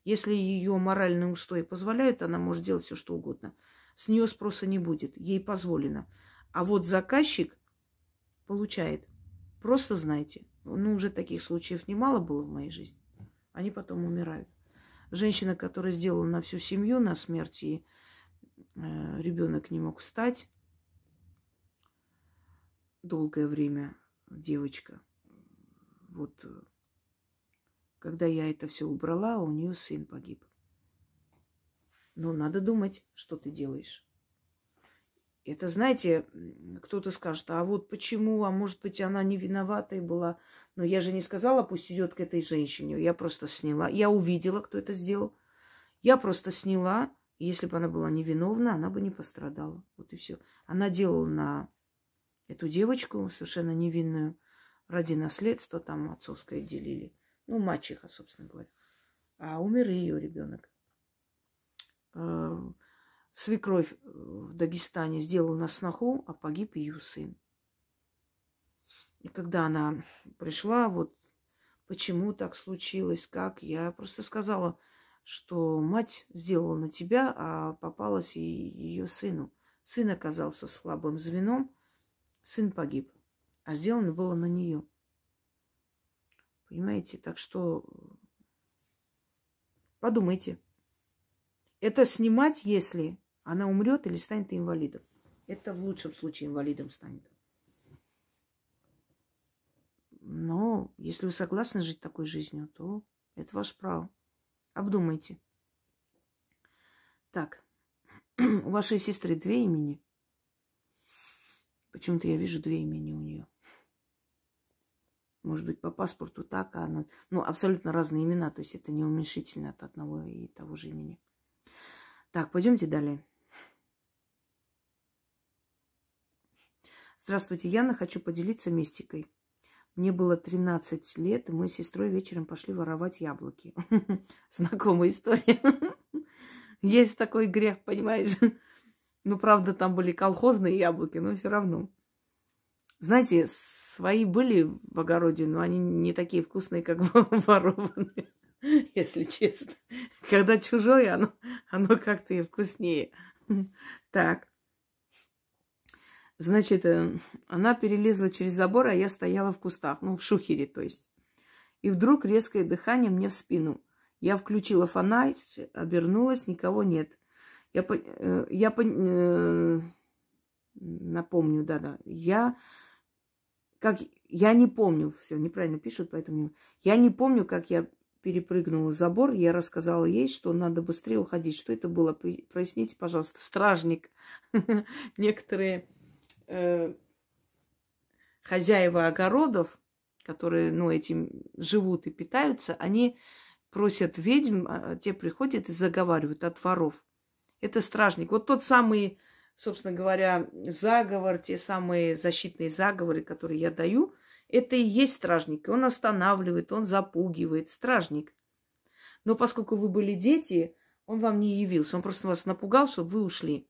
Если ее моральные устои позволяют, она может делать все, что угодно. С нее спроса не будет, ей позволено. А вот заказчик получает. Просто знайте. Ну, уже таких случаев немало было в моей жизни. Они потом умирают. Женщина, которая сделала на всю семью на смерть, и ребенок не мог встать долгое время, девочка. Вот когда я это все убрала, у нее сын погиб. Но надо думать, что ты делаешь. Это, знаете, кто-то скажет, а вот почему, а может быть, она не виновата и была. Но я же не сказала, пусть идет к этой женщине. Я просто сняла. Я увидела, кто это сделал. Я просто сняла. Если бы она была невиновна, она бы не пострадала. Вот и все. Она делала на эту девочку, совершенно невинную, ради наследства, там отцовское делили. Ну, мачеха, собственно говоря. А умер и ее ребенок. Свекровь в Дагестане сделала на сноху, а погиб ее сын. И когда она пришла, вот почему так случилось, как, я просто сказала, что мать сделала на тебя, а попалась и ее сыну. Сын оказался слабым звеном, сын погиб, а сделано было на нее. Понимаете? Так что подумайте. Это снимать, если она умрет или станет инвалидом. Это в лучшем случае инвалидом станет. Но если вы согласны жить такой жизнью, то это ваше право. Обдумайте. Так, у вашей сестры 2 имени. Почему-то я вижу 2 имени у нее. Может быть, по паспорту так, а она... Ну, абсолютно разные имена, то есть это не уменьшительно от одного и того же имени. Так, пойдемте далее. Здравствуйте, Яна, хочу поделиться мистикой. Мне было 13 лет, и мы с сестрой вечером пошли воровать яблоки. Знакомая история. Есть такой грех, понимаешь? Ну, правда, там были колхозные яблоки, но все равно. Знаете, свои были в огороде, но они не такие вкусные, как ворованные, если честно. Когда чужое, оно как-то и вкуснее. Так. Значит, она перелезла через забор, а я стояла в кустах, ну, в шухере, то есть. И вдруг резкое дыхание мне в спину. Я включила фонарь, обернулась, никого нет. Напомню, да-да. Я не помню, все неправильно пишут, поэтому я не помню, как я перепрыгнула забор. Я рассказала ей, что надо быстрее уходить. Что это было? Проясните, пожалуйста. Стражник. Некоторые хозяева огородов, которые, ну, этим живут и питаются, они просят ведьм, те приходят и заговаривают от воров. Это стражник. Вот тот самый, собственно говоря, заговор, те самые защитные заговоры, которые я даю, это и есть стражник. Он останавливает, он запугивает. Стражник. Но поскольку вы были дети, он вам не явился. Он просто вас напугал, чтобы вы ушли.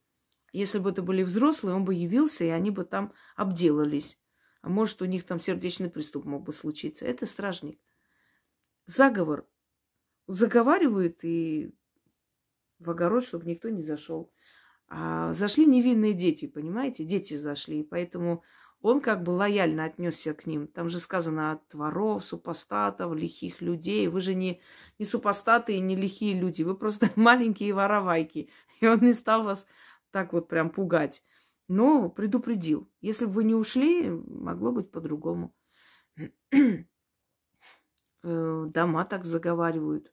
Если бы это были взрослые, он бы явился, и они бы там обделались. А может, у них там сердечный приступ мог бы случиться. Это стражник. Заговор. Заговаривают и в огород, чтобы никто не зашел. А зашли невинные дети, понимаете? Дети зашли. Поэтому он как бы лояльно отнесся к ним. Там же сказано от воров, супостатов, лихих людей. Вы же не супостаты и не лихие люди. Вы просто маленькие воровайки. И он не стал вас так вот прям пугать. Но предупредил. Если бы вы не ушли, могло быть по-другому. Дома так заговаривают.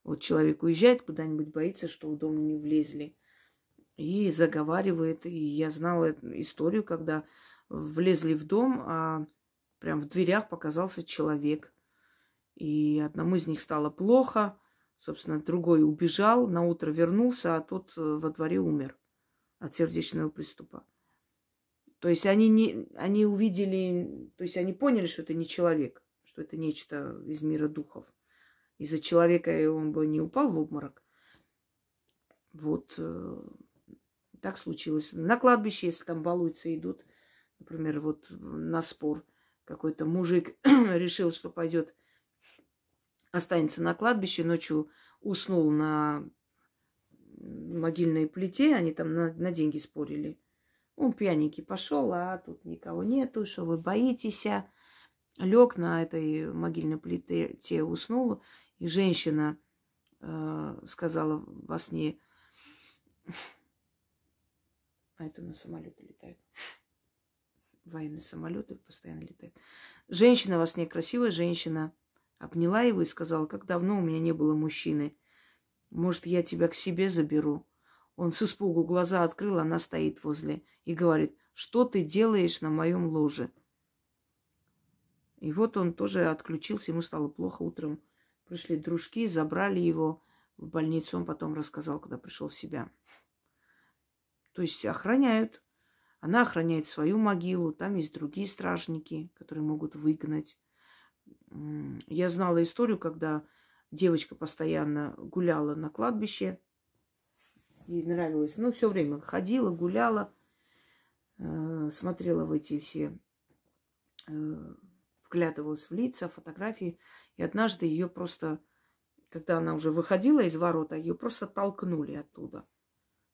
Вот человек уезжает куда-нибудь, боится, что в дом не влезли. И заговаривает. И я знала историю, когда влезли в дом, а прям в дверях показался человек. И одному из них стало плохо. Собственно, другой убежал, наутро вернулся, а тот во дворе умер от сердечного приступа. То есть они увидели, то есть они поняли, что это не человек, что это нечто из мира духов. Из-за человека он бы не упал в обморок. Вот так случилось. На кладбище, если там балуются, идут, например, вот на спор, какой-то мужик решил, что пойдет, останется на кладбище, ночью уснул на могильной плите, они там на деньги спорили. Он пьяненький пошел, а тут никого нету, что вы боитесь. Лег на этой могильной плите, уснул, и женщина сказала во сне, а это на самолеты летает. Военные самолеты постоянно летают. Женщина во сне, красивая женщина, обняла его и сказала: как давно у меня не было мужчины. Может, я тебя к себе заберу. Он с испугу глаза открыл, она стоит возле и говорит: что ты делаешь на моем ложе? И вот он тоже отключился, ему стало плохо утром. Пришли дружки, забрали его в больницу. Он потом рассказал, когда пришел в себя. То есть охраняют. Она охраняет свою могилу. Там есть другие стражники, которые могут выгнать. Я знала историю, когда девочка постоянно гуляла на кладбище. Ей нравилось. Ну, все время ходила, гуляла, смотрела в эти все, вглядывалась в лица, фотографии. И однажды ее просто, когда она уже выходила из ворота, ее просто толкнули оттуда.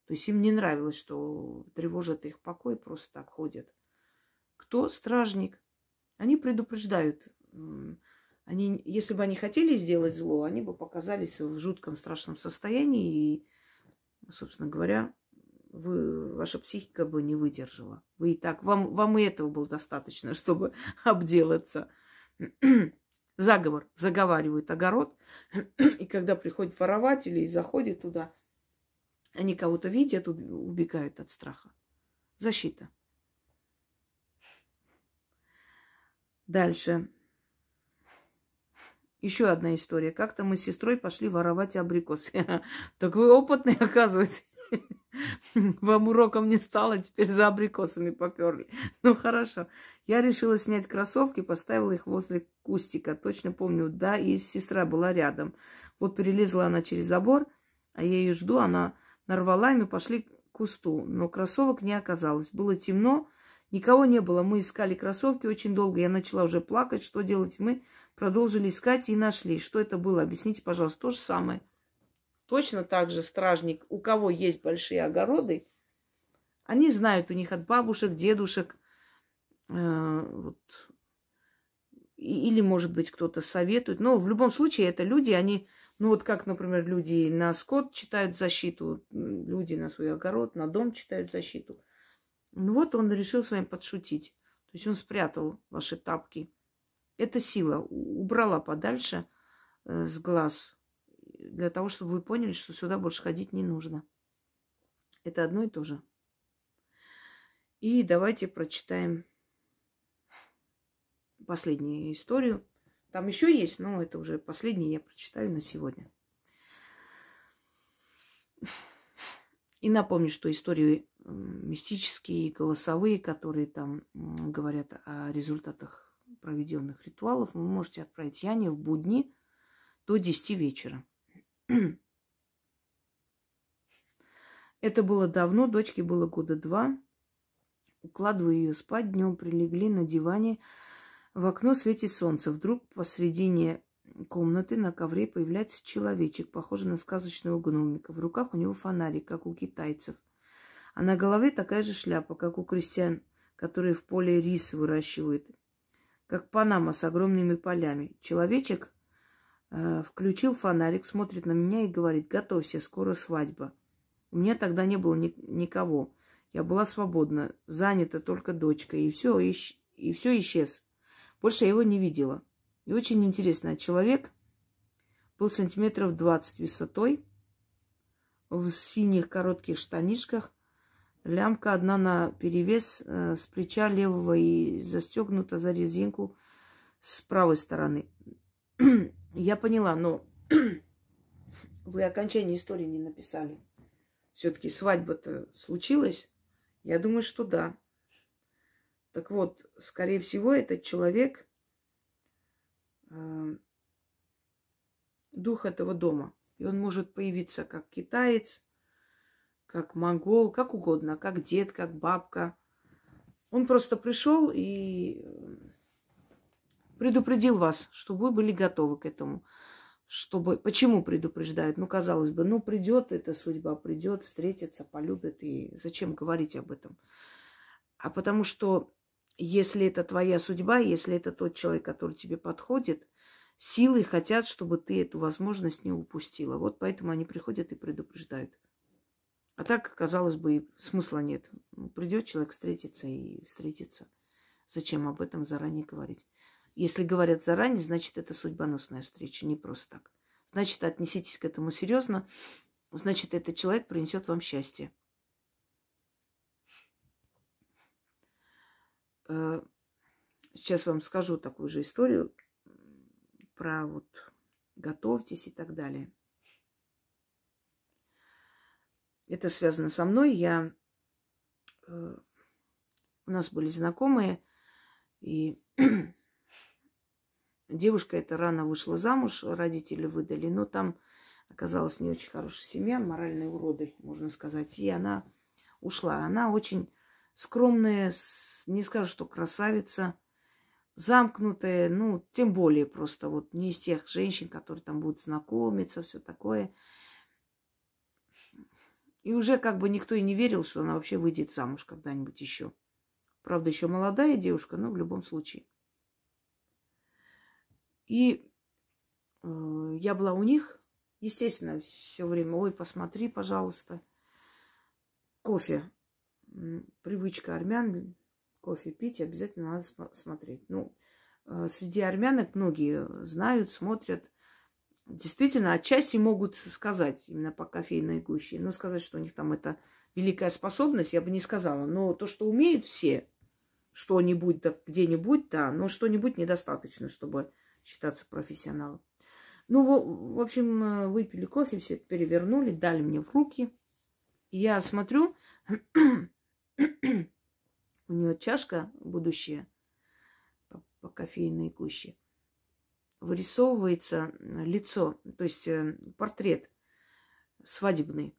То есть им не нравилось, что тревожат их покой, просто так ходят. Кто? Стражник. Они предупреждают. Они, если бы они хотели сделать зло, они бы показались в жутком, страшном состоянии. И, собственно говоря, ваша психика бы не выдержала. Вы и так, вам и этого было достаточно, чтобы обделаться. Заговор. Заговаривают огород. И когда приходят ворователи и заходят туда, они кого-то видят, убегают от страха. Защита. Дальше. Еще одна история. Как-то мы с сестрой пошли воровать абрикосы. Так вы опытный, оказывается. Вам уроком не стало, теперь за абрикосами поперли. Ну, хорошо. Я решила снять кроссовки, поставила их возле кустика. Точно помню, да, и сестра была рядом. Вот перелезла она через забор, а я ее жду, она нарвала, и мы пошли к кусту. Но кроссовок не оказалось. Было темно, никого не было. Мы искали кроссовки очень долго. Я начала уже плакать. Что делать? Мы продолжили искать и нашли. Что это было? Объясните, пожалуйста. То же самое. Точно так же стражник, у кого есть большие огороды, они знают, у них от бабушек, дедушек, или, может быть, кто-то советует. Но в любом случае это люди, они, ну вот как, например, люди на скот читают защиту, люди на свой огород, на дом читают защиту. Ну вот он решил с вами подшутить. То есть он спрятал ваши тапки. Это сила. Убрала подальше с глаз, для того, чтобы вы поняли, что сюда больше ходить не нужно. Это одно и то же. И давайте прочитаем последнюю историю. Там еще есть, но это уже последнее я прочитаю на сегодня. И напомню, что истории мистические, голосовые, которые там говорят о результатах проведенных ритуалов, вы можете отправить Яне в будни до 10 вечера. Это было давно, дочке было 2 года. Укладываю ее спать, днем прилегли на диване. В окно светит солнце. Вдруг посредине комнаты на ковре появляется человечек, похожий на сказочного гномика. В руках у него фонарик, как у китайцев. А на голове такая же шляпа, как у крестьян, которые в поле рис выращивают. Как Панама с огромными полями. Человечек включил фонарик, смотрит на меня и говорит: готовься, скоро свадьба. У меня тогда не было никого. Я была свободна, занята только дочкой. И все исчез. Больше я его не видела. И очень интересно, человек был сантиметров 20 высотой, в синих коротких штанишках, лямка одна на перевес с плеча левого и застегнута за резинку с правой стороны. Я поняла, но вы окончание истории не написали. Все-таки свадьба-то случилась? Я думаю, что да. Так вот, скорее всего, этот человек дух этого дома. И он может появиться как китаец, как монгол, как угодно, как дед, как бабка. Он просто пришел и предупредил вас, чтобы вы были готовы к этому. Почему предупреждают? Ну, казалось бы, придет эта судьба, придет, встретится, полюбит. И зачем говорить об этом? А потому что если это твоя судьба, если это тот человек, который тебе подходит, силы хотят, чтобы ты эту возможность не упустила. Вот поэтому они приходят и предупреждают. А так, казалось бы, смысла нет. Придет человек встретиться и встретится. Зачем об этом заранее говорить? Если говорят заранее, значит, это судьбоносная встреча, не просто так. Значит, отнеситесь к этому серьезно. Значит, этот человек принесет вам счастье. Сейчас вам скажу такую же историю про вот готовьтесь и так далее. Это связано со мной. У нас были знакомые, и девушка эта рано вышла замуж, родители выдали, но там оказалась не очень хорошая семья, моральные уроды, можно сказать. И она ушла. Она очень скромная, не скажу, что красавица, замкнутая, ну, тем более просто вот не из тех женщин, которые там будут знакомиться, все такое. И уже как бы никто и не верил, что она вообще выйдет замуж когда-нибудь еще. Правда, еще молодая девушка, но в любом случае. И я была у них, естественно, все время, ой, посмотри, пожалуйста. Кофе. Привычка армян, кофе пить обязательно надо смотреть. Ну, среди армянок многие знают, смотрят. Действительно, отчасти могут сказать именно по кофейной гуще. Но сказать, что у них там это великая способность, я бы не сказала. Но то, что умеют все, что-нибудь да, где-нибудь, да, но что-нибудь недостаточно, чтобы считаться профессионалом. Ну, в общем, выпили кофе, все это перевернули, дали мне в руки. И я смотрю, у нее чашка будущая по кофейной гуще. Вырисовывается лицо, то есть портрет свадебный.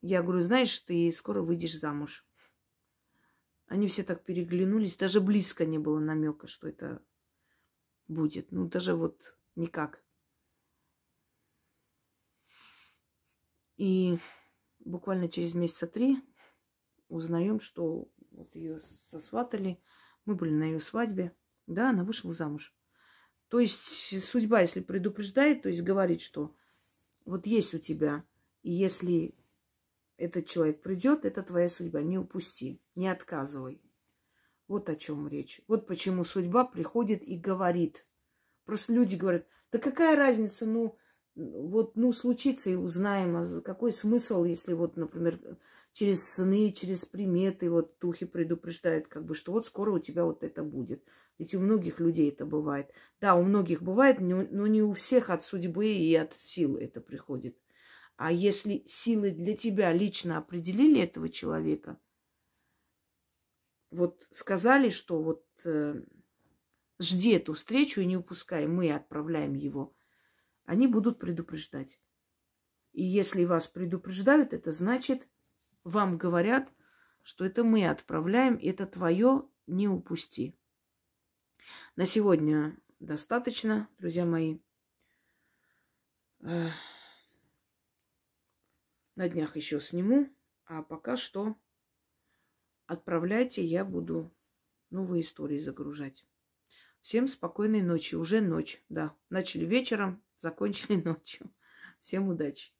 Я говорю, знаешь, ты скоро выйдешь замуж. Они все так переглянулись, даже близко не было намека, что это будет. Ну, даже вот никак. И буквально через месяца 3 узнаем, что вот ее сосватали. Мы были на ее свадьбе. Да, она вышла замуж. То есть судьба, если предупреждает, то есть говорит, что вот есть у тебя, и если этот человек придет, это твоя судьба. Не упусти, не отказывай. Вот о чем речь. Вот почему судьба приходит и говорит. Просто люди говорят, да какая разница, случится и узнаем. А какой смысл, если вот, например, через сны, через приметы, вот духи предупреждают, как бы, что вот скоро у тебя вот это будет. Ведь у многих людей это бывает. Да, у многих бывает, но не у всех от судьбы и от сил это приходит. А если силы для тебя лично определили этого человека, вот сказали, что вот жди эту встречу и не упускай, мы отправляем его, они будут предупреждать. И если вас предупреждают, это значит, вам говорят, что это мы отправляем, это твое, не упусти. На сегодня достаточно, друзья мои. На днях еще сниму, а пока что отправляйте, я буду новые истории загружать. Всем спокойной ночи. Уже ночь, да. Начали вечером, закончили ночью. Всем удачи.